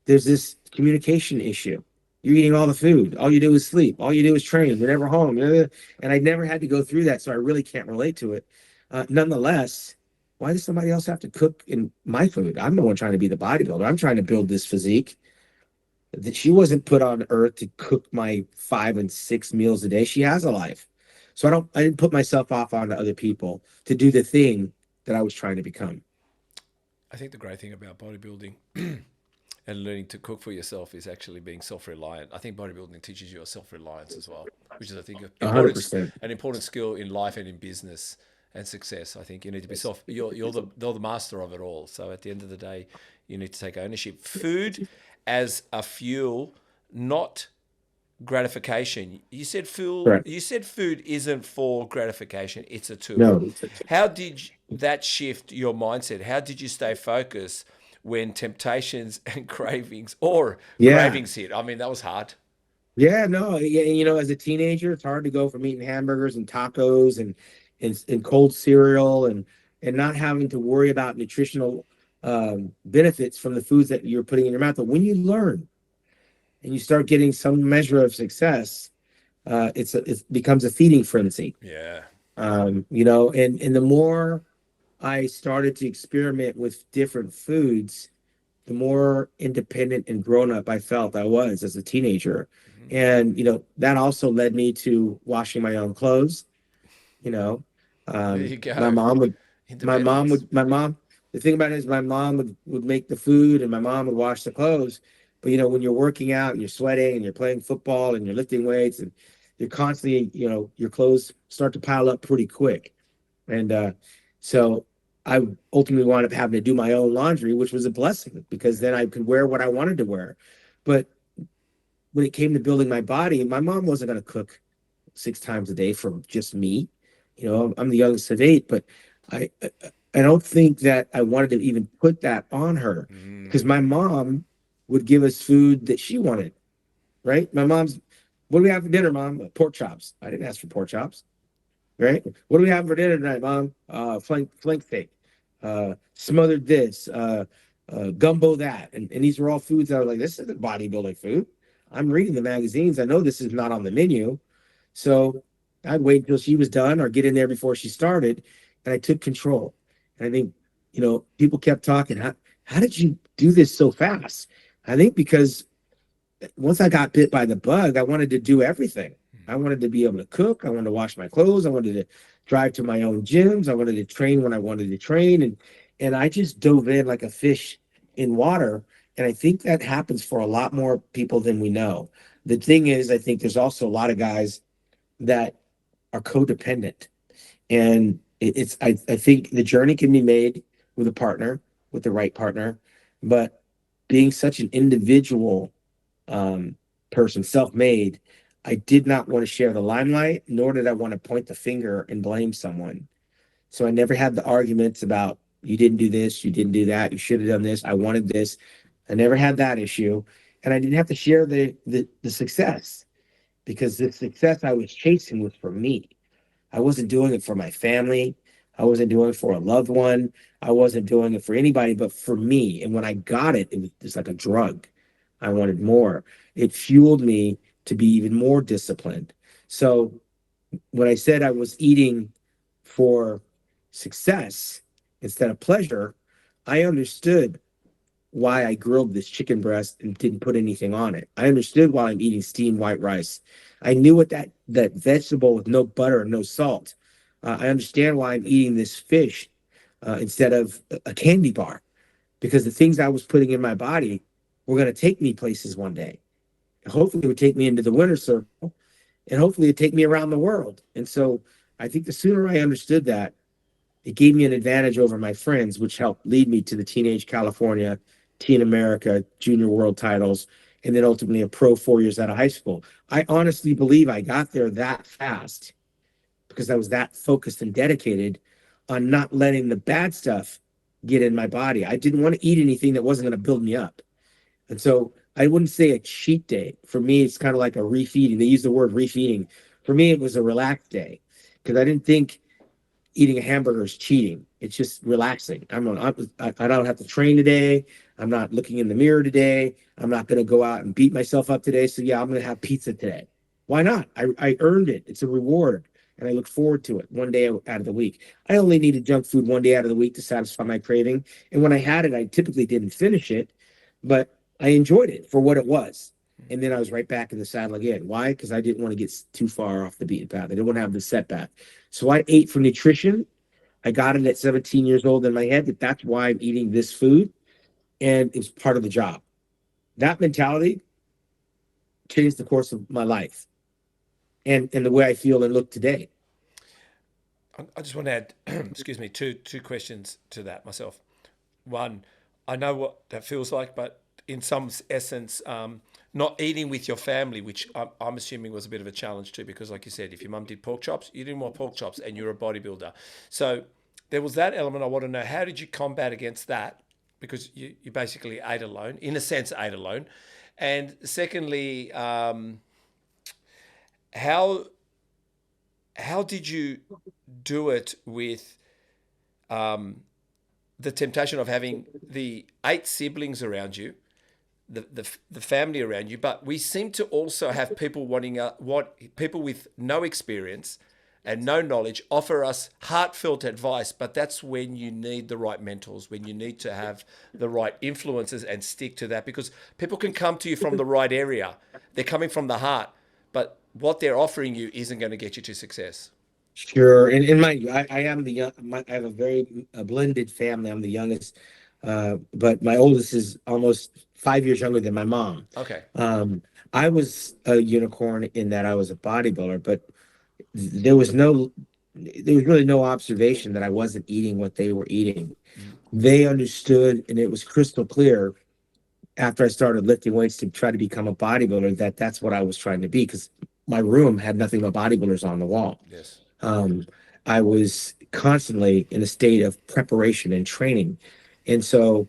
there's this communication issue. You're eating all the food. All you do is sleep. All you do is train. You're never home. And I never had to go through that, so I really can't relate to it. Nonetheless, why does somebody else have to cook in my food? I'm the one trying to be the bodybuilder. I'm trying to build this physique. That she wasn't put on earth to cook my 5 and 6 meals a day. She has a life. So I didn't put myself off onto other people to do the thing that I was trying to become. I think the great thing about bodybuilding and learning to cook for yourself is actually being self-reliant. I think bodybuilding teaches you a self-reliance as well, which is, I think, $100%. an important skill in life and in business and success. I think you need to be you're the master of it all. So at the end of the day, you need to take ownership. Food as a fuel, not gratification. You said fuel. Correct. You said food isn't for gratification; it's a tool. No. How did that shift your mindset? How did you stay focused when temptations and cravings or Yeah. cravings hit? I mean, that was hard. Yeah, no, yeah, as a teenager, it's hard to go from eating hamburgers and tacos and cold cereal and not having to worry about nutritional benefits from the foods that you're putting in your mouth. But when you learn and you start getting some measure of success, it becomes a feeding frenzy. Yeah. And the more I started to experiment with different foods, the more independent and grown up I felt I was as a teenager. And, that also led me to washing my own clothes. You know, There you go. my mom would, Independence. the thing about it is my mom would make the food and my mom would wash the clothes. But, when you're working out and you're sweating and you're playing football and you're lifting weights and you're constantly, your clothes start to pile up pretty quick. And so I ultimately wound up having to do my own laundry, which was a blessing because then I could wear what I wanted to wear. But when it came to building my body, my mom wasn't going to cook 6 times a day for just me. I'm the youngest of 8, but I don't think that I wanted to even put that on her because my mom would give us food that she wanted, right? What do we have for dinner, Mom? Pork chops. I didn't ask for pork chops, right? What do we have for dinner tonight, Mom? Flank steak, smothered this, gumbo that. And these were all foods that I was like, this isn't bodybuilding food. I'm reading the magazines. I know this is not on the menu. So I'd wait until she was done or get in there before she started. And I took control. And I think, people kept talking. How did you do this so fast? I think because once I got bit by the bug, I wanted to do everything. I wanted to be able to cook. I wanted to wash my clothes. I wanted to drive to my own gyms. I wanted to train when I wanted to train. And I just dove in like a fish in water. And I think that happens for a lot more people than we know. The thing is, I think there's also a lot of guys that are codependent. And I think the journey can be made with a partner, with the right partner. But being such an individual person, self-made, I did not want to share the limelight, nor did I want to point the finger and blame someone. So I never had the arguments about you didn't do this, you didn't do that, you should have done this, I wanted this. I never had that issue. And I didn't have to share the success because the success I was chasing was for me. I wasn't doing it for my family. I wasn't doing it for a loved one. I wasn't doing it for anybody but for me. And when I got it, it was just like a drug. I wanted more. It fueled me to be even more disciplined. So when I said I was eating for success instead of pleasure, I understood why I grilled this chicken breast and didn't put anything on it. I understood why I'm eating steamed white rice. I knew what that vegetable with no butter and no salt. I understand why I'm eating this fish instead of a candy bar, because the things I was putting in my body were going to take me places one day. Hopefully, it would take me into the winner circle, and hopefully, it'd take me around the world. And so, I think the sooner I understood that, it gave me an advantage over my friends, which helped lead me to the Teenage California, Teen America, Junior World titles, and then ultimately a pro 4 years out of high school. I honestly believe I got there that fast because I was that focused and dedicated on not letting the bad stuff get in my body. I didn't want to eat anything that wasn't going to build me up. And so I wouldn't say a cheat day. For me, it's kind of like a refeeding. They use the word refeeding. For me, it was a relaxed day because I didn't think eating a hamburger is cheating. It's just relaxing. I don't have to train today. I'm not looking in the mirror today. I'm not going to go out and beat myself up today. So yeah, I'm going to have pizza today. Why not? I earned it. It's a reward. And I look forward to it one day out of the week. I only needed junk food one day out of the week to satisfy my craving. And when I had it, I typically didn't finish it, but I enjoyed it for what it was. And then I was right back in the saddle again. Why? Because I didn't want to get too far off the beaten path. I didn't want to have the setback. So I ate for nutrition. I got it at 17 years old in my head that that's why I'm eating this food, and it's part of the job. That mentality changed the course of my life and the way I feel and look today. I just want to add, excuse me, two questions to that myself. One, I know what that feels like, but in some essence, not eating with your family, which I'm assuming was a bit of a challenge too, because like you said, if your mum did pork chops, you didn't want pork chops, and you're a bodybuilder. So there was that element. I want to know, how did you combat against that? Because you basically ate alone, in a sense, ate alone. And secondly, how did you do it with the temptation of having the 8 siblings around you, the family around you, but we seem to also have people people with no experience and no knowledge offer us heartfelt advice, but that's when you need the right mentors, when you need to have the right influences and stick to that, because people can come to you from the right area. They're coming from the heart, but what they're offering you isn't going to get you to success. Sure. And in I am the young, I have a blended family. I'm the youngest, but my oldest is almost 5 years younger than my mom. Okay. I was a unicorn in that I was a bodybuilder, but there was really no observation that I wasn't eating what they were eating. They understood, and it was crystal clear after I started lifting weights to try to become a bodybuilder that that's what I was trying to be, because my room had nothing but bodybuilders on the wall. Yes. I was constantly in a state of preparation and training. And so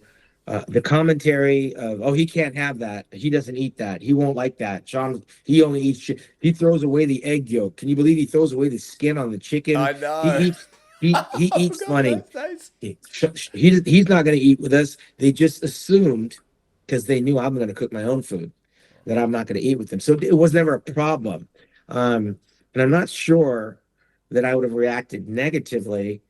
the commentary of, oh, he can't have that. He doesn't eat that. He won't like that. Shawn, he only eats shit. He throws away the egg yolk. Can you believe he throws away the skin on the chicken? I know. He I eats forgot money. those days. He's not going to eat with us. They just assumed, because they knew I'm going to cook my own food, that I'm not going to eat with them. So it was never a problem. And I'm not sure that I would have reacted negatively,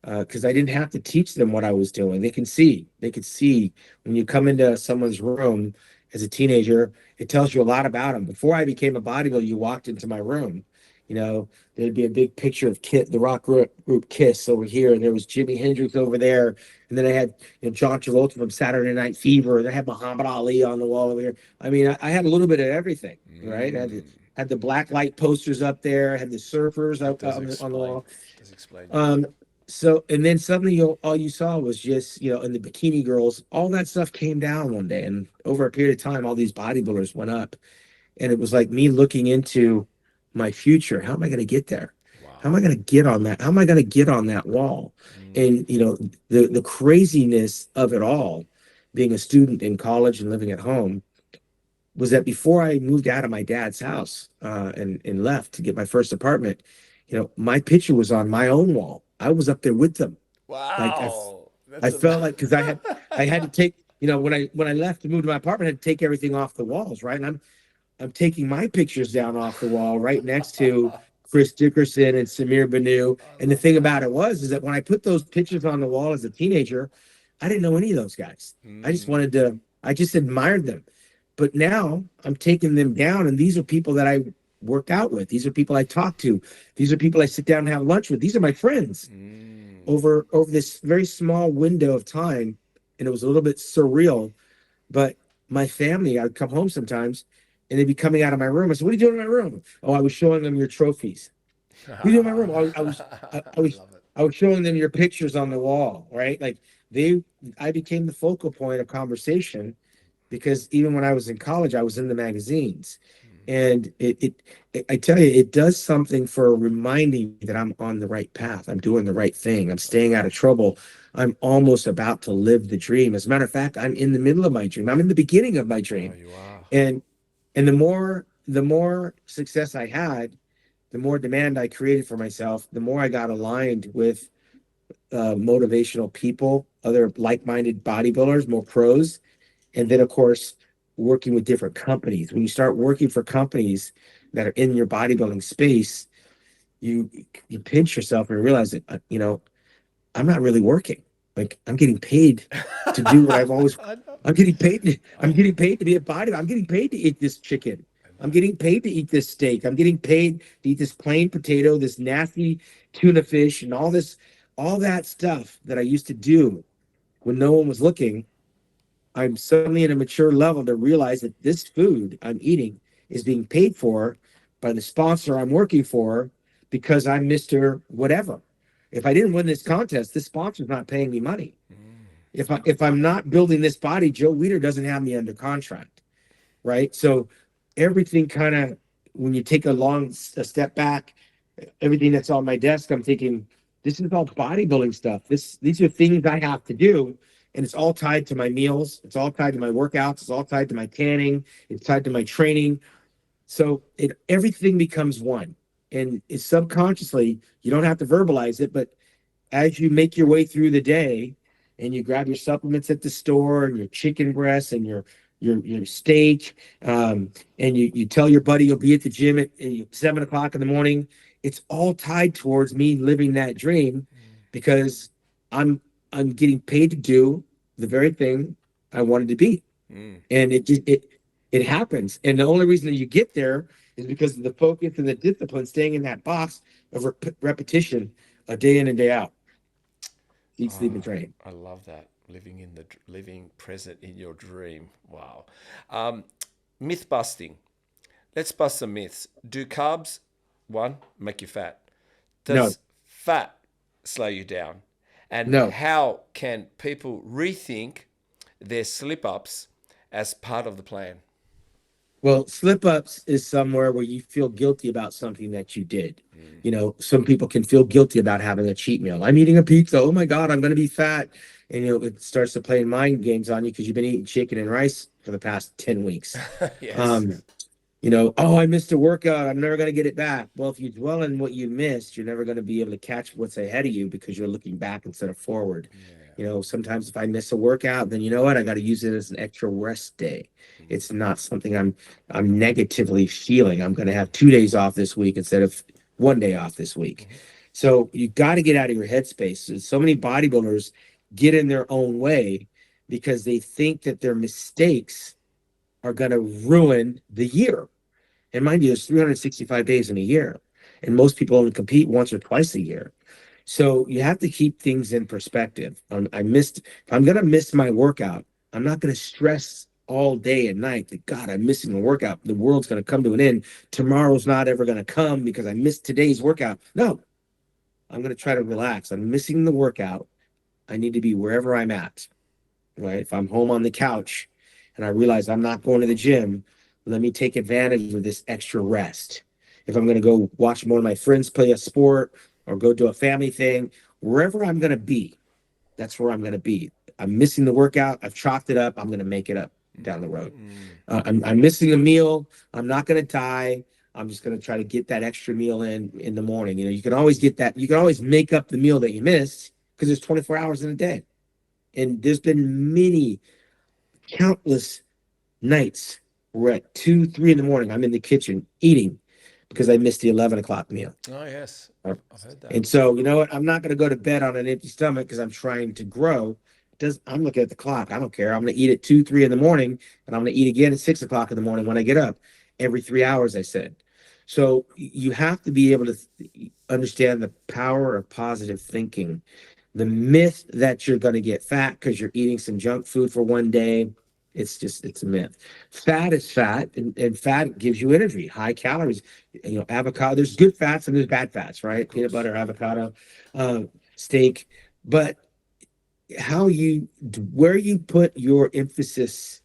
because I didn't have to teach them what I was doing. They could see when you come into someone's room as a teenager, it tells you a lot about them. Before I became a bodybuilder, you walked into my room, there'd be a big picture of the rock group Kiss over here, and there was Jimi Hendrix over there, and then I had John Travolta from Saturday Night Fever, and I had Muhammad Ali on the wall over here. I mean, I had a little bit of everything, right? I had the black light posters up there, had the surfers up on the wall. Does explain. So, and then suddenly all you saw was just, and the bikini girls, all that stuff came down one day. And over a period of time, all these bodybuilders went up. And it was like me looking into my future. How am I going to get there? Wow. How am I going to get on that? How am I going to get on that wall? And, the craziness of it all, being a student in college and living at home, was that before I moved out of my dad's house and left to get my first apartment, my picture was on my own wall. I was up there with them. Wow. Like I felt like, because I had to take, when I left to move to my apartment, I had to take everything off the walls, right? And I'm taking my pictures down off the wall right next to Chris Dickerson and Samir Banu. And the thing about it is that when I put those pictures on the wall as a teenager, I didn't know any of those guys. I just admired them. But now I'm taking them down, and these are people that I work out with. These are people I talk to. These are people I sit down and have lunch with. These are my friends over this very small window of time. And it was a little bit surreal, but my family, I'd come home sometimes and they'd be coming out of my room. I said, "What are you doing in my room?" "Oh, I was showing them your trophies." "What are you doing in my room?" I was showing them your pictures on the wall, right? Like I became the focal point of conversation, because even when I was in college, I was in the magazines. And I tell you, it does something for reminding me that I'm on the right path. I'm doing the right thing. I'm staying out of trouble. I'm almost about to live the dream. As a matter of fact, I'm in the middle of my dream. I'm in the beginning of my dream. Oh, you are. And the more success I had, the more demand I created for myself, the more I got aligned with motivational people, other like-minded bodybuilders, more pros. And then, of course, working with different companies. When you start working for companies that are in your bodybuilding space, you pinch yourself and realize that, I'm not really working. Like, I'm getting paid to do what I've always, I'm getting paid to be a bodybuilder. I'm getting paid to eat this chicken. I'm getting paid to eat this steak. I'm getting paid to eat this plain potato, this nasty tuna fish, and all all that stuff that I used to do when no one was looking, I'm suddenly at a mature level to realize that this food I'm eating is being paid for by the sponsor I'm working for because I'm Mr. Whatever. If I didn't win this contest, this sponsor's not paying me money. If I'm not building this body, Joe Weider doesn't have me under contract, right? So everything kind of, when you take a step back, everything that's on my desk, I'm thinking, this is all bodybuilding stuff. These are things I have to do, and it's all tied to my meals. It's all tied to my workouts. It's all tied to my tanning. It's tied to my training. So everything becomes one, and it's subconsciously, you don't have to verbalize it, but as you make your way through the day and you grab your supplements at the store and your chicken breasts and your steak, and you tell your buddy you'll be at the gym at 7 o'clock in the morning, it's all tied towards me living that dream because I'm getting paid to do the very thing I wanted to be. And it happens. And the only reason that you get there is because of the focus and the discipline, staying in that box of repetition, a day in and day out. Eat, sleep, and train. I love that. Living present in your dream. Wow. Myth busting. Let's bust some myths. Do carbs, one, make you fat? No. Does fat slow you down? And No. how can people rethink their slip ups as part of the plan? Well, slip ups is somewhere where you feel guilty about something that you did. You know, some people can feel guilty about having a cheat meal. I'm eating a pizza. Oh my God, I'm going to be fat. And, it starts to play mind games on you because you've been eating chicken and rice for the past 10 weeks. Yes. Oh, I missed a workout. I'm never going to get it back. Well, if you dwell on what you missed, you're never going to be able to catch what's ahead of you because you're looking back instead of forward. Sometimes if I miss a workout, then you know what? I got to use it as an extra rest day. It's not something I'm negatively feeling. I'm going to have 2 days off this week instead of 1 day off this week. So you got to get out of your headspace. So many bodybuilders get in their own way because they think that their mistakes are going to ruin the year. And mind you, there's 365 days in a year, and most people only compete once or twice a year. So you have to keep things in perspective. If I'm going to miss my workout, I'm not going to stress all day and night that, God, I'm missing the workout. The world's going to come to an end. Tomorrow's not ever going to come because I missed today's workout. No, I'm going to try to relax. I'm missing the workout. I need to be wherever I'm at, right? If I'm home on the couch and I realize I'm not going to the gym, let me take advantage of this extra rest. If I'm going to go watch one of my friends play a sport or go do a family thing, wherever I'm going to be, that's where I'm going to be. I'm missing the workout. I've chalked it up. I'm going to make it up down the road. I'm missing a meal. I'm not going to die. I'm just going to try to get that extra meal in the morning. You can always get that. You can always make up the meal that you missed because there's 24 hours in a day. And there's been countless nights where at 2, 3 in the morning, I'm in the kitchen eating because I missed the 11 o'clock meal. Oh, yes. I've heard that. And so, you know what? I'm not going to go to bed on an empty stomach because I'm trying to grow. I'm looking at the clock. I don't care. I'm going to eat at 2, 3 in the morning, and I'm going to eat again at 6 o'clock in the morning when I get up. Every 3 hours, I said. So you have to be able to understand the power of positive thinking. The myth that you're going to get fat because you're eating some junk food for one day, it's a myth. Fat is fat, and fat gives you energy, high calories. Avocado, there's good fats and there's bad fats, right? Peanut butter, avocado, steak. But where you put your emphasis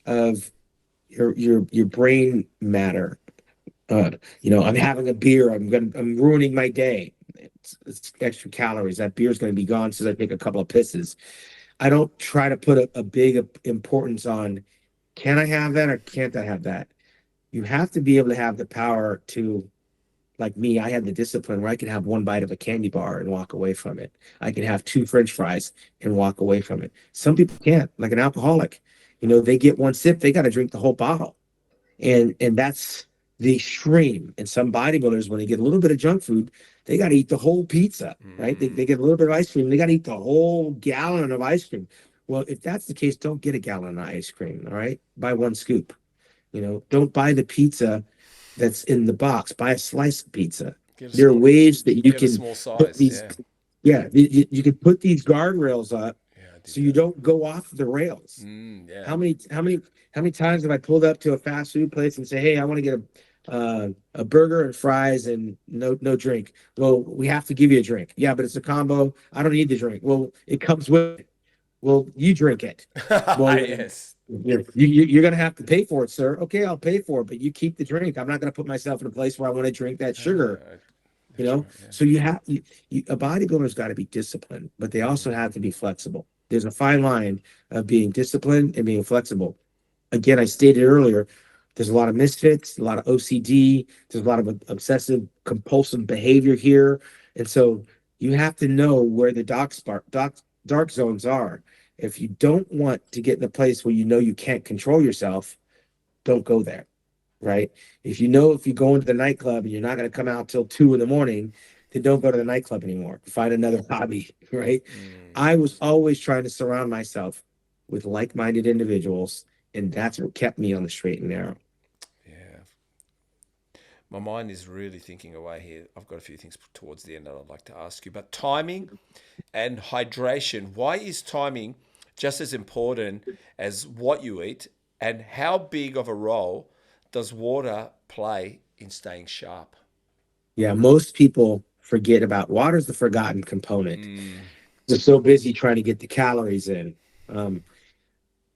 of your brain matter. I'm having a beer. I'm ruining my day. It's extra calories. That beer is going to be gone since I take a couple of pisses. I don't try to put a big importance on, can I have that or can't I have that? You have to be able to have the power to, like me, I had the discipline where I could have one bite of a candy bar and walk away from it. I can have 2 French fries and walk away from it. Some people can't, like an alcoholic. They get one sip, they got to drink the whole bottle. And that's the extreme. And some bodybuilders, when they get a little bit of junk food, they got to eat the whole pizza, right? They get a little bit of ice cream. They got to eat the whole gallon of ice cream. Well, if that's the case, don't get a gallon of ice cream, all right? Buy one scoop. Don't buy the pizza that's in the box. Buy a slice of pizza. There are ways that you can small size, put these. yeah. Yeah, you could put these guardrails up Yeah, I did so you that. don't go off the rails. Yeah. How many times have I pulled up to a fast food place and say, "Hey, I want to get a burger and fries and no drink." Well, we have to give you a drink. Yeah, but it's a combo. I don't need the drink. Well, it comes with it. Well, you drink it. Well, Yes. you're going to have to pay for it, sir. Okay, I'll pay for it, but you keep the drink. I'm not going to put myself in a place where I want to drink that sugar. That's right. Yeah. So a bodybuilder's got to be disciplined, but they also have to be flexible. There's a fine line of being disciplined and being flexible. Again, I stated earlier, there's a lot of misfits, a lot of OCD, there's a lot of obsessive compulsive behavior here. And so you have to know where the dark zones are. If you don't want to get in a place where you know you can't control yourself, don't go there, right? If you know if you go into the nightclub and you're not going to come out till 2 in the morning, then don't go to the nightclub anymore. Find another hobby, right? I was always trying to surround myself with like-minded individuals, and that's what kept me on the straight and narrow. Yeah. My mind is really thinking away here. I've got a few things towards the end that I'd like to ask you. But timing and hydration. Why is timing just as important as what you eat? And how big of a role does water play in staying sharp? Yeah, most people forget about water's the forgotten component. They're so busy trying to get the calories in. Um,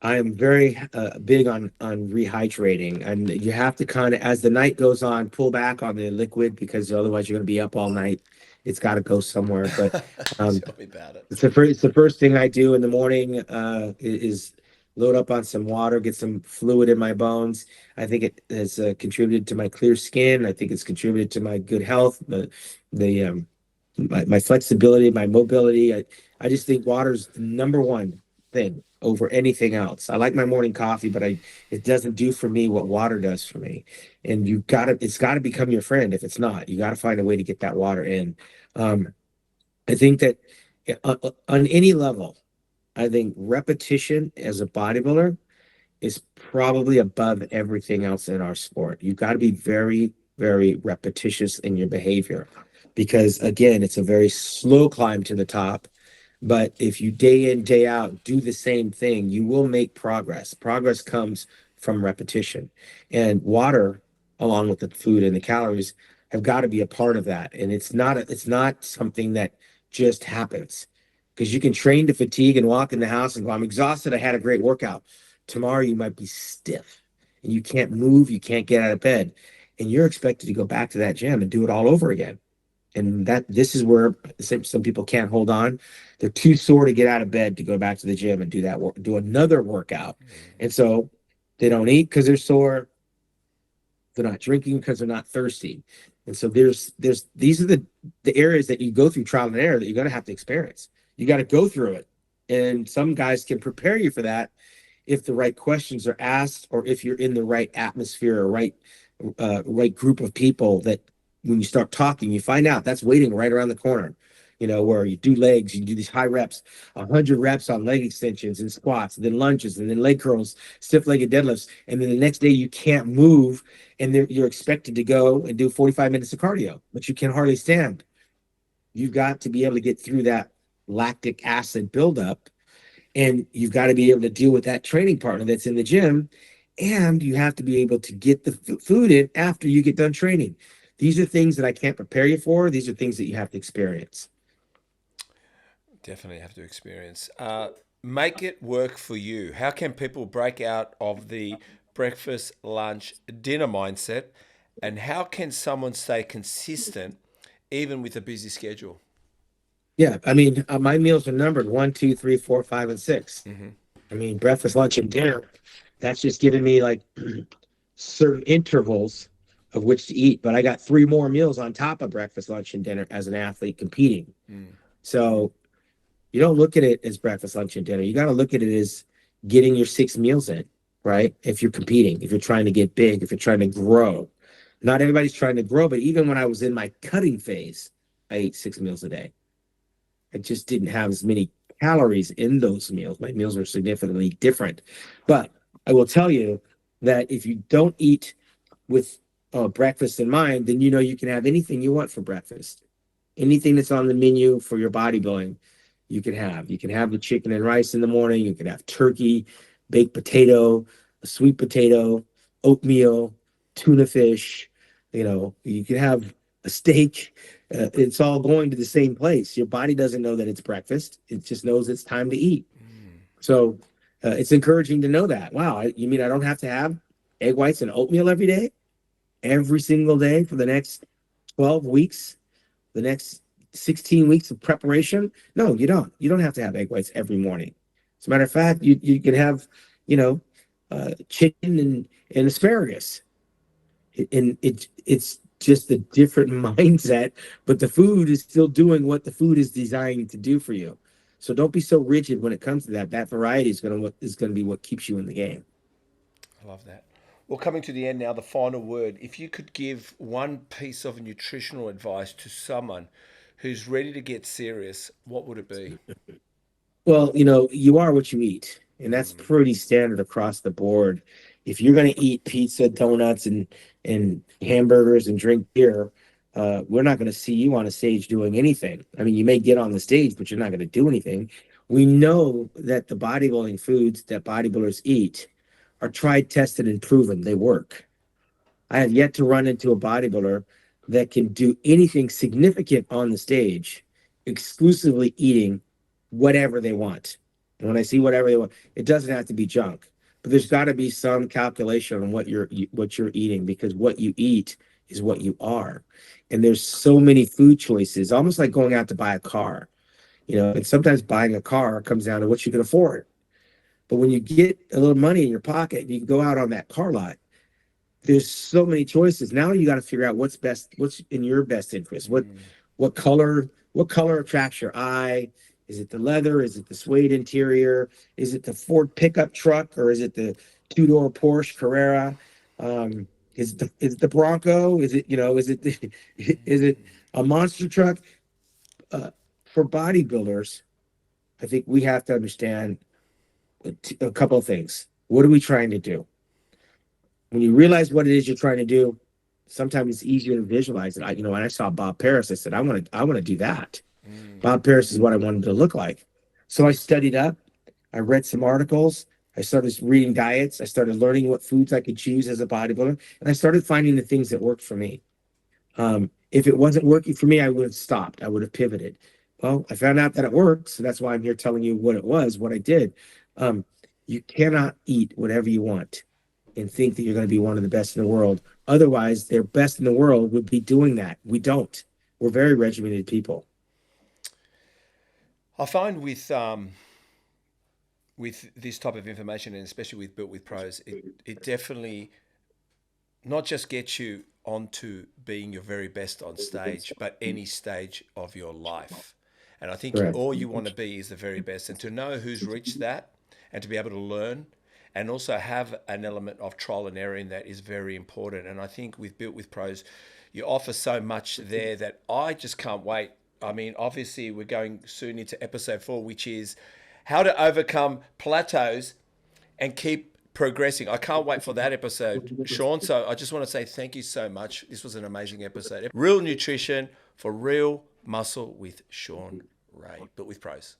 I am very big on rehydrating, and you have to kind of, as the night goes on, pull back on the liquid because otherwise you're going to be up all night. It's got to go somewhere. But Tell me about it. it's the first thing I do in the morning. Is load up on some water, get some fluid in my bones. I think it has contributed to my clear skin. I think it's contributed to my good health, the my flexibility, my mobility. I just think water's the number one thing over anything else. I like my morning coffee, but it doesn't do for me what water does for me. And it's gotta become your friend. If it's not, you gotta find a way to get that water in. Um, I think that on any level, I think repetition as a bodybuilder is probably above everything else in our sport. You've got to be very, very repetitious in your behavior because, again, it's a very slow climb to the top. But if you day in, day out do the same thing, you will make progress. Progress comes from repetition. And water, along with the food and the calories, have got to be a part of that. And it's not something that just happens because you can train to fatigue and walk in the house and go, I'm exhausted. I had a great workout. Tomorrow you might be stiff and you can't move, you can't get out of bed, and you're expected to go back to that gym and do it all over again. And this is where some people can't hold on. They're too sore to get out of bed to go back to the gym and do that work, do another workout. And so they don't eat because they're sore. They're not drinking because they're not thirsty. And so these are the areas that you go through trial and error that you're going to have to experience. You got to go through it. And some guys can prepare you for that if the right questions are asked or if you're in the right atmosphere or right group of people that when you start talking, you find out that's waiting right around the corner. Where you do legs, you do these high reps, 100 reps on leg extensions and squats, and then lunges, and then leg curls, stiff-legged deadlifts, and then the next day you can't move, and you're expected to go and do 45 minutes of cardio, but you can hardly stand. You've got to be able to get through that lactic acid buildup, and you've got to be able to deal with that training partner that's in the gym, and you have to be able to get the food in after you get done training. These are things that I can't prepare you for. These are things that you have to experience. Definitely have to experience. Make it work for you. How can people break out of the breakfast, lunch, dinner mindset? And how can someone stay consistent even with a busy schedule? Yeah, I mean, my meals are numbered 1, 2, 3, 4, 5, and 6. I mean, breakfast, lunch, and dinner. That's just giving me like certain intervals of which to eat. But I got 3 more meals on top of breakfast, lunch, and dinner as an athlete competing. So you don't look at it as breakfast, lunch, and dinner. You got to look at it as getting your 6 meals in, right? If you're competing, if you're trying to get big, if you're trying to grow. Not everybody's trying to grow, but even when I was in my cutting phase, I ate 6 meals a day. I just didn't have as many calories in those meals. My meals were significantly different. But I will tell you that if you don't eat with breakfast in mind, then you can have anything you want for breakfast. Anything that's on the menu for your bodybuilding, you can have. You can have the chicken and rice in the morning. You can have turkey, baked potato, a sweet potato, oatmeal, tuna fish. You can have a steak. It's all going to the same place. Your body doesn't know that it's breakfast. It just knows it's time to eat. So it's encouraging to know that. Wow, you mean I don't have to have egg whites and oatmeal every day, every single day for the next 12 weeks, the next 16 weeks of preparation? No, you don't. You don't have to have egg whites every morning. As a matter of fact, you can have, chicken and asparagus. And it's just a different mindset, but the food is still doing what the food is designed to do for you. So don't be so rigid when it comes to that. That variety is gonna be what keeps you in the game. I love that. Well, coming to the end now, the final word. If you could give one piece of nutritional advice to someone who's ready to get serious, what would it be? Well, you are what you eat, and that's pretty standard across the board. If you're going to eat pizza, donuts, and hamburgers and drink beer, we're not going to see you on a stage doing anything. I mean, you may get on the stage, but you're not going to do anything. We know that the bodybuilding foods that bodybuilders eat are tried, tested, and proven. They work. I have yet to run into a bodybuilder that can do anything significant on the stage exclusively eating whatever they want. And when I see whatever they want, it doesn't have to be junk, but there's got to be some calculation on what you're eating, because what you eat is what you are. And there's so many food choices, almost like going out to buy a car. And sometimes buying a car comes down to what you can afford. But when you get a little money in your pocket, you can go out on that car lot. There's so many choices. Now you got to figure out what's in your best interest. What color attracts your eye? Is it the leather? Is it the suede interior? Is it the Ford pickup truck, or is it the two-door Porsche Carrera? Is it the Bronco? Is it a monster truck? Uh, for bodybuilders, I think we have to understand a couple of things. What are we trying to do? When you realize what it is you're trying to do, sometimes it's easier to visualize it. When I saw Bob Paris, I said, I want to do that. Bob Paris is what I wanted to look like. So I studied up. I read some articles. I started reading diets. I started learning what foods I could choose as a bodybuilder, and I started finding the things that worked for me. If it wasn't working for me, I would have stopped. I would have pivoted. Well, I found out that it worked, so that's why I'm here telling you what it was, what I did. Um, you cannot eat whatever you want and think that you're going to be one of the best in the world. Otherwise, their best in the world would be doing that. We don't. We're very regimented people. I find with this type of information, and especially with Built with Pros, it definitely not just gets you onto being your very best on stage, but any stage of your life. And I think Correct. all you want to be is the very best. And to know who's reached that and to be able to learn and also have an element of trial and error in that is very important. And I think with Built with Pros, you offer so much there that I just can't wait. I mean, obviously, we're going soon into episode 4, which is how to overcome plateaus and keep progressing. I can't wait for that episode, Shawn. So I just want to say thank you so much. This was an amazing episode. Real nutrition for real muscle with Shawn Ray, Built with Pros.